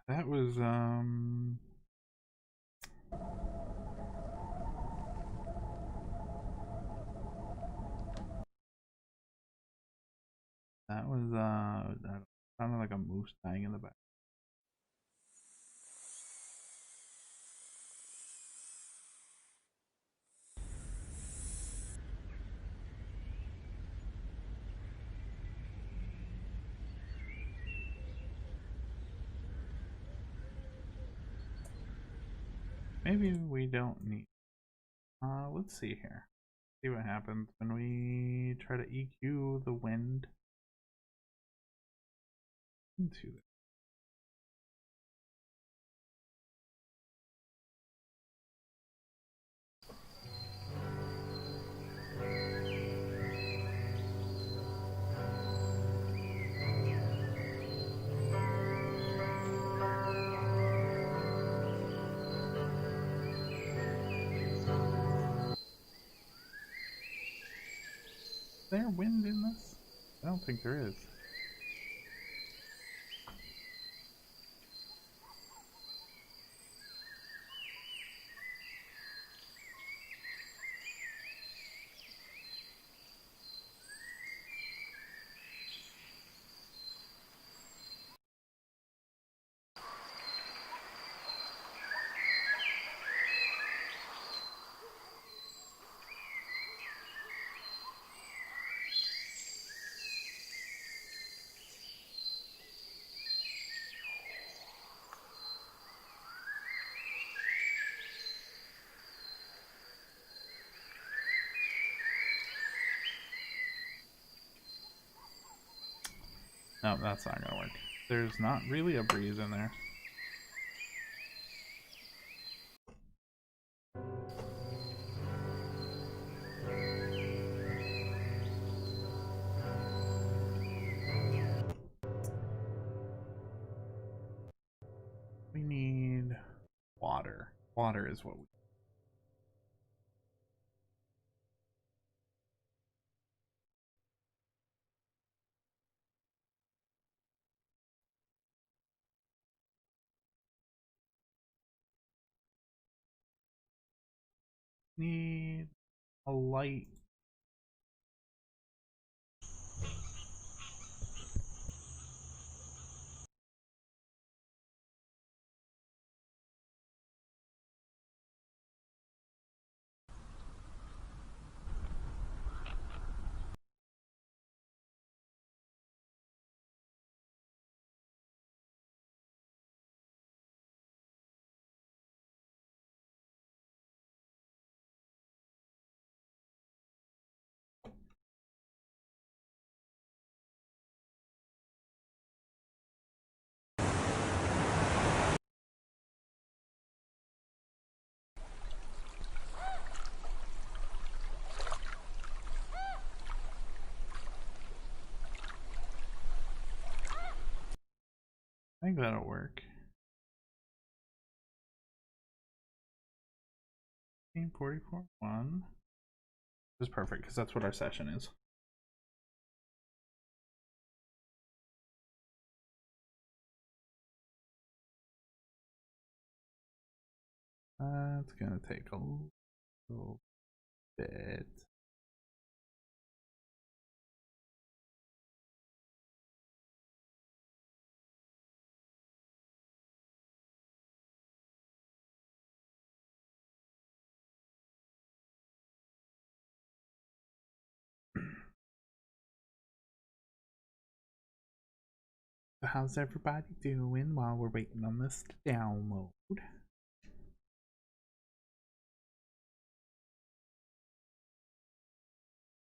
That was that sounded like a moose dying in the back. Maybe we don't need. Let's see here. See what happens when we try to EQ the wind into it. Is there wind in this? I don't think there is. No, that's not gonna work. There's not really a breeze in there. We need water. Water is what we need. A light. think that'll work. 44.1 is perfect because that's what our session is. That's gonna take a little bit. So how's everybody doing while we're waiting on this to download?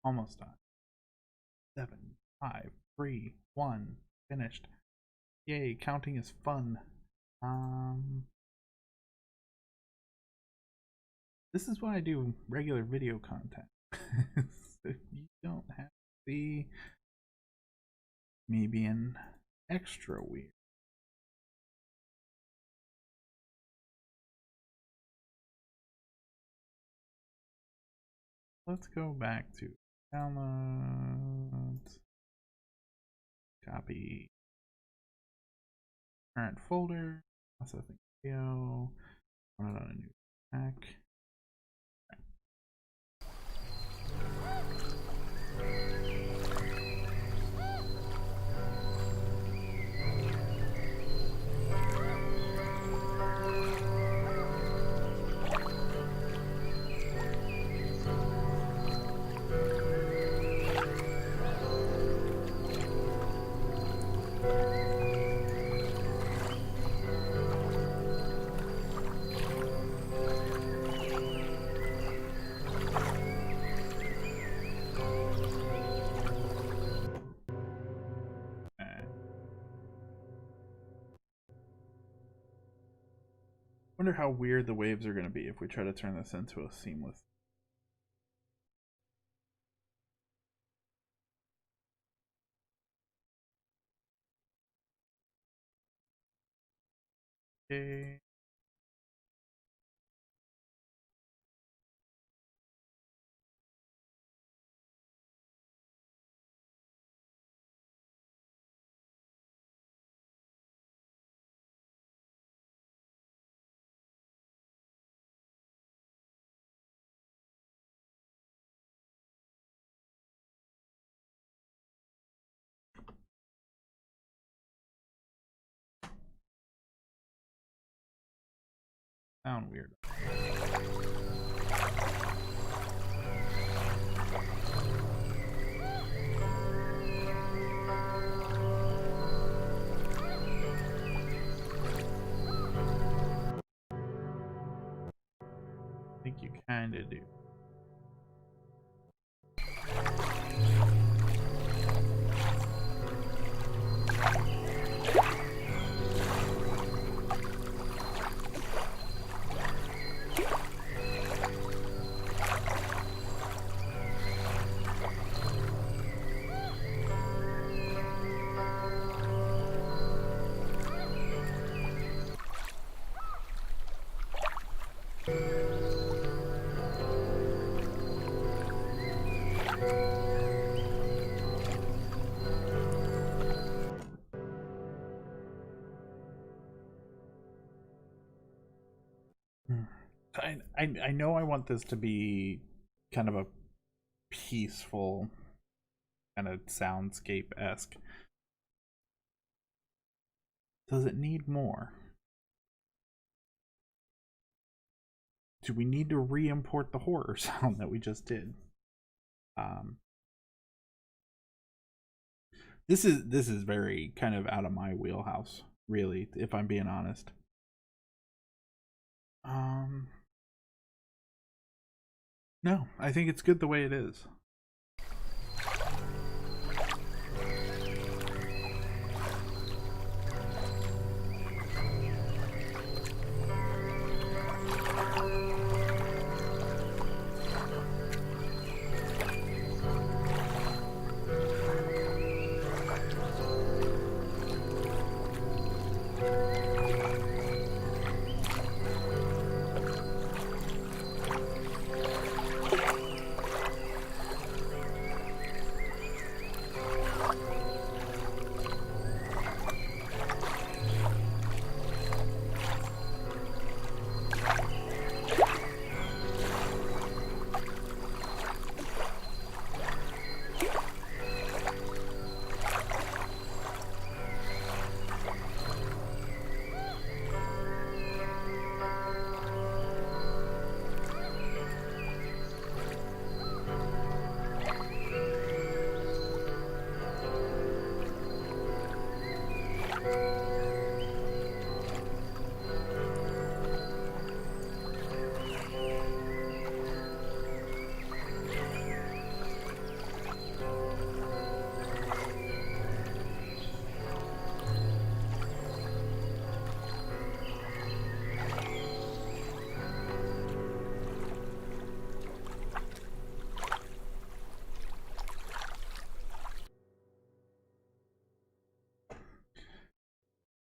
Almost done. 7, 5, 3, 1, finished. Yay, counting is fun. This is why I do regular video content. So you don't have to see me being extra weird. Let's go back to downloads, copy current folder, also think video, run it on a new Mac. Wonder how weird the waves are going to be if we try to turn this into a seamless. Okay. Sound weird. I think you kinda do. I know I want this to be kind of a peaceful kind of soundscape-esque. Does it need more? Do we need to re-import the horror sound that we just did? This is very kind of out of my wheelhouse, really, if I'm being honest. No, I think it's good the way it is.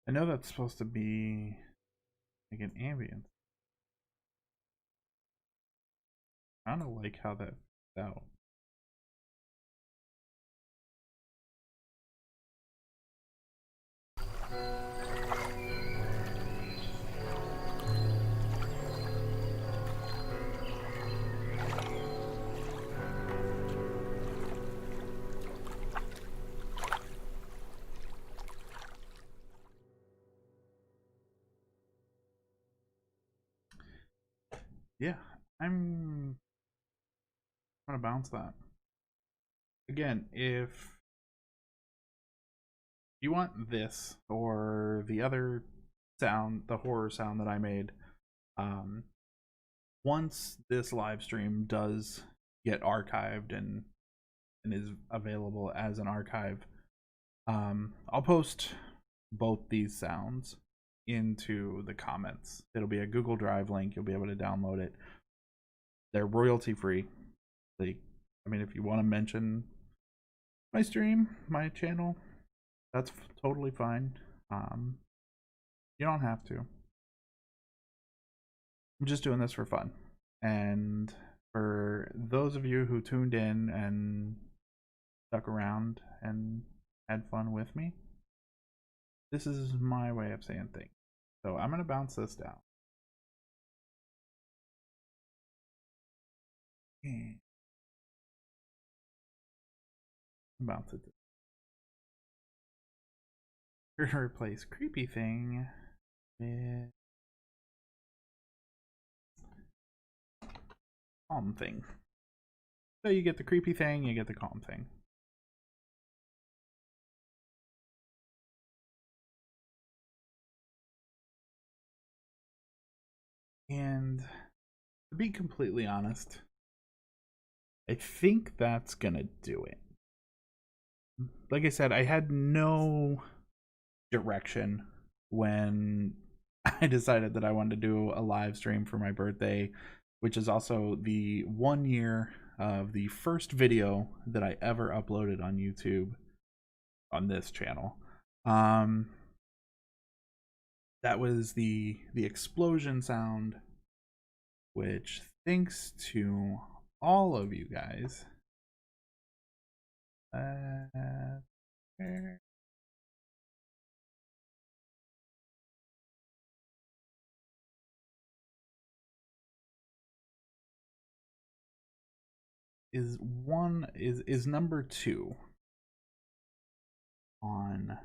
I know that's supposed to be like an ambient. I kind of like how that fits out. Yeah, I'm gonna bounce that. Again, if you want this or the other sound, the horror sound that I made, once this live stream does get archived and is available as an archive, I'll post both these sounds into the comments. It'll be a Google Drive link. You'll be able to download it. They're royalty free. Like, I mean, if you want to mention my stream, my channel, that's totally fine. You don't have to. I'm just doing this for fun. And for those of you who tuned in and stuck around and had fun with me, this is my way of saying things. So I'm going to bounce this down. And bounce it. We're going to replace creepy thing with calm thing. So you get the creepy thing, you get the calm thing. And to be completely honest, I think that's gonna do it. Like I said, I had no direction when I decided that I wanted to do a live stream for my birthday, which is also the 1 year of the first video that I ever uploaded on YouTube on this channel. That was the explosion sound, which thanks to all of you guys, is number 2 on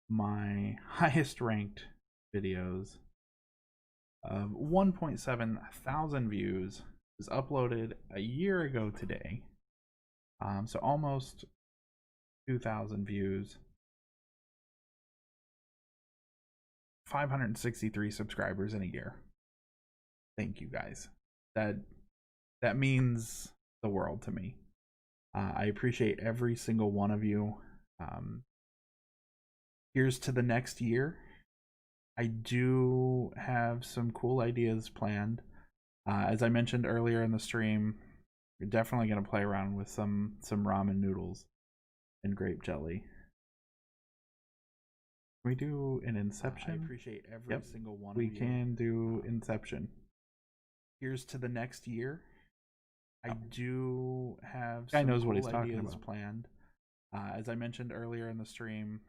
my highest ranked videos of 1.7 thousand views. Was uploaded a year ago today, so almost 2,000 views, 563 subscribers in a year. Thank you guys. That means the world to me. I appreciate every single one of you. Here's to the next year. I do have some cool ideas planned. As I mentioned earlier in the stream, we're definitely going to play around with some ramen noodles and grape jelly. Can we do an Inception? I appreciate every single one of you. We can do Inception. Here's to the next year. I do have some knows what he's talking about. Planned. As I mentioned earlier in the stream,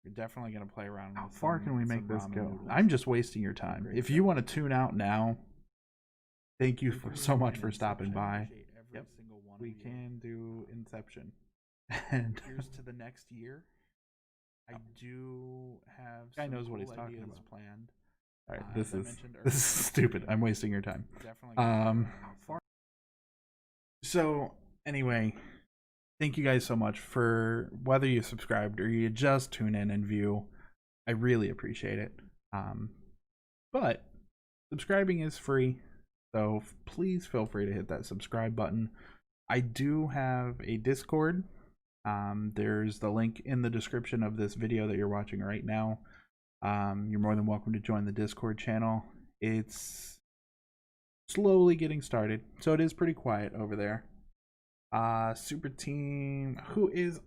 you're definitely going to play around. How far can we make this go? I'm just wasting your time. If you want to tune out now, thank you so much for stopping by. Yep. We can do Inception. And here's to the next year. I do have. Guy knows what he's talking about. Planned. All right, this is stupid. I'm wasting your time. Definitely. So anyway, thank you guys so much for whether you subscribed or you just tune in and view. I really appreciate it. But subscribing is free, so please feel free to hit that subscribe button. I do have a Discord. There's the link in the description of this video that you're watching right now. You're more than welcome to join the Discord channel. It's slowly getting started, so it is pretty quiet over there. Super Team, who is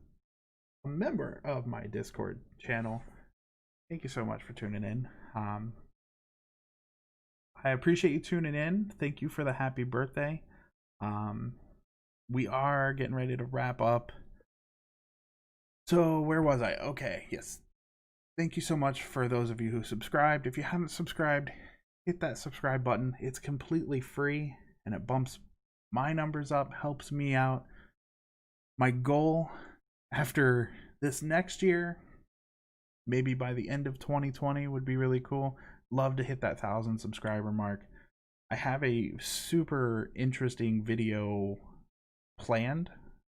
a member of my Discord channel, thank you so much for tuning in. I appreciate you tuning in. Thank you for the happy birthday. We are getting ready to wrap up. So where was I? Okay, yes. Thank you so much for those of you who subscribed. If you haven't subscribed, hit that subscribe button. It's completely free and it bumps my numbers up, helps me out. My goal after this next year, maybe by the end of 2020, would be really cool. Love to hit that 1,000 subscriber mark. I have a super interesting video planned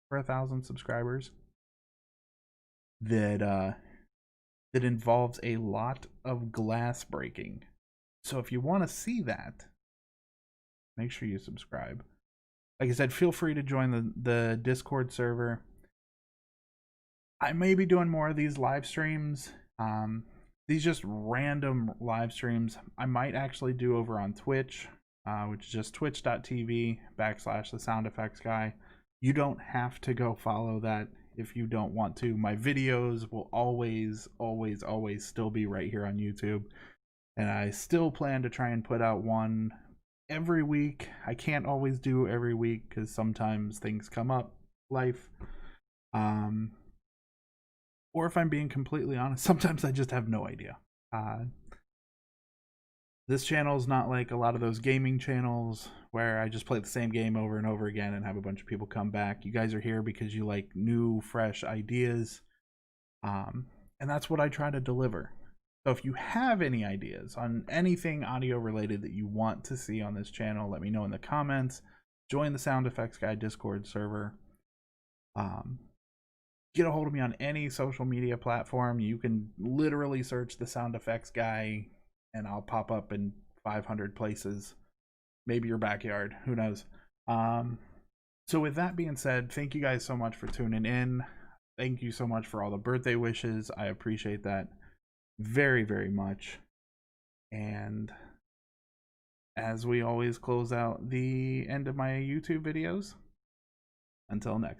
for 1,000 subscribers that involves a lot of glass breaking. So if you want to see that, make sure you subscribe. Like I said, feel free to join the Discord server. I may be doing more of these live streams. These just random live streams I might actually do over on Twitch, which is just twitch.tv/the sound effects guy. You don't have to go follow that if you don't want to. My videos will always still be right here on YouTube. And I still plan to try and put out one every week. I can't always do every week because sometimes things come up, life. Or if I'm being completely honest, sometimes I just have no idea. This channel is not like a lot of those gaming channels where I just play the same game over and over again and have a bunch of people come back. You guys are here because you like new, fresh ideas. And that's what I try to deliver. So if you have any ideas on anything audio related that you want to see on this channel, let me know in the comments. Join the Sound Effects Guy Discord server. Get a hold of me on any social media platform. You can literally search the Sound Effects Guy and I'll pop up in 500 places. Maybe your backyard, who knows. So with that being said, thank you guys so much for tuning in. Thank you so much for all the birthday wishes. I appreciate that very, very much. And as we always close out the end of my YouTube videos, until next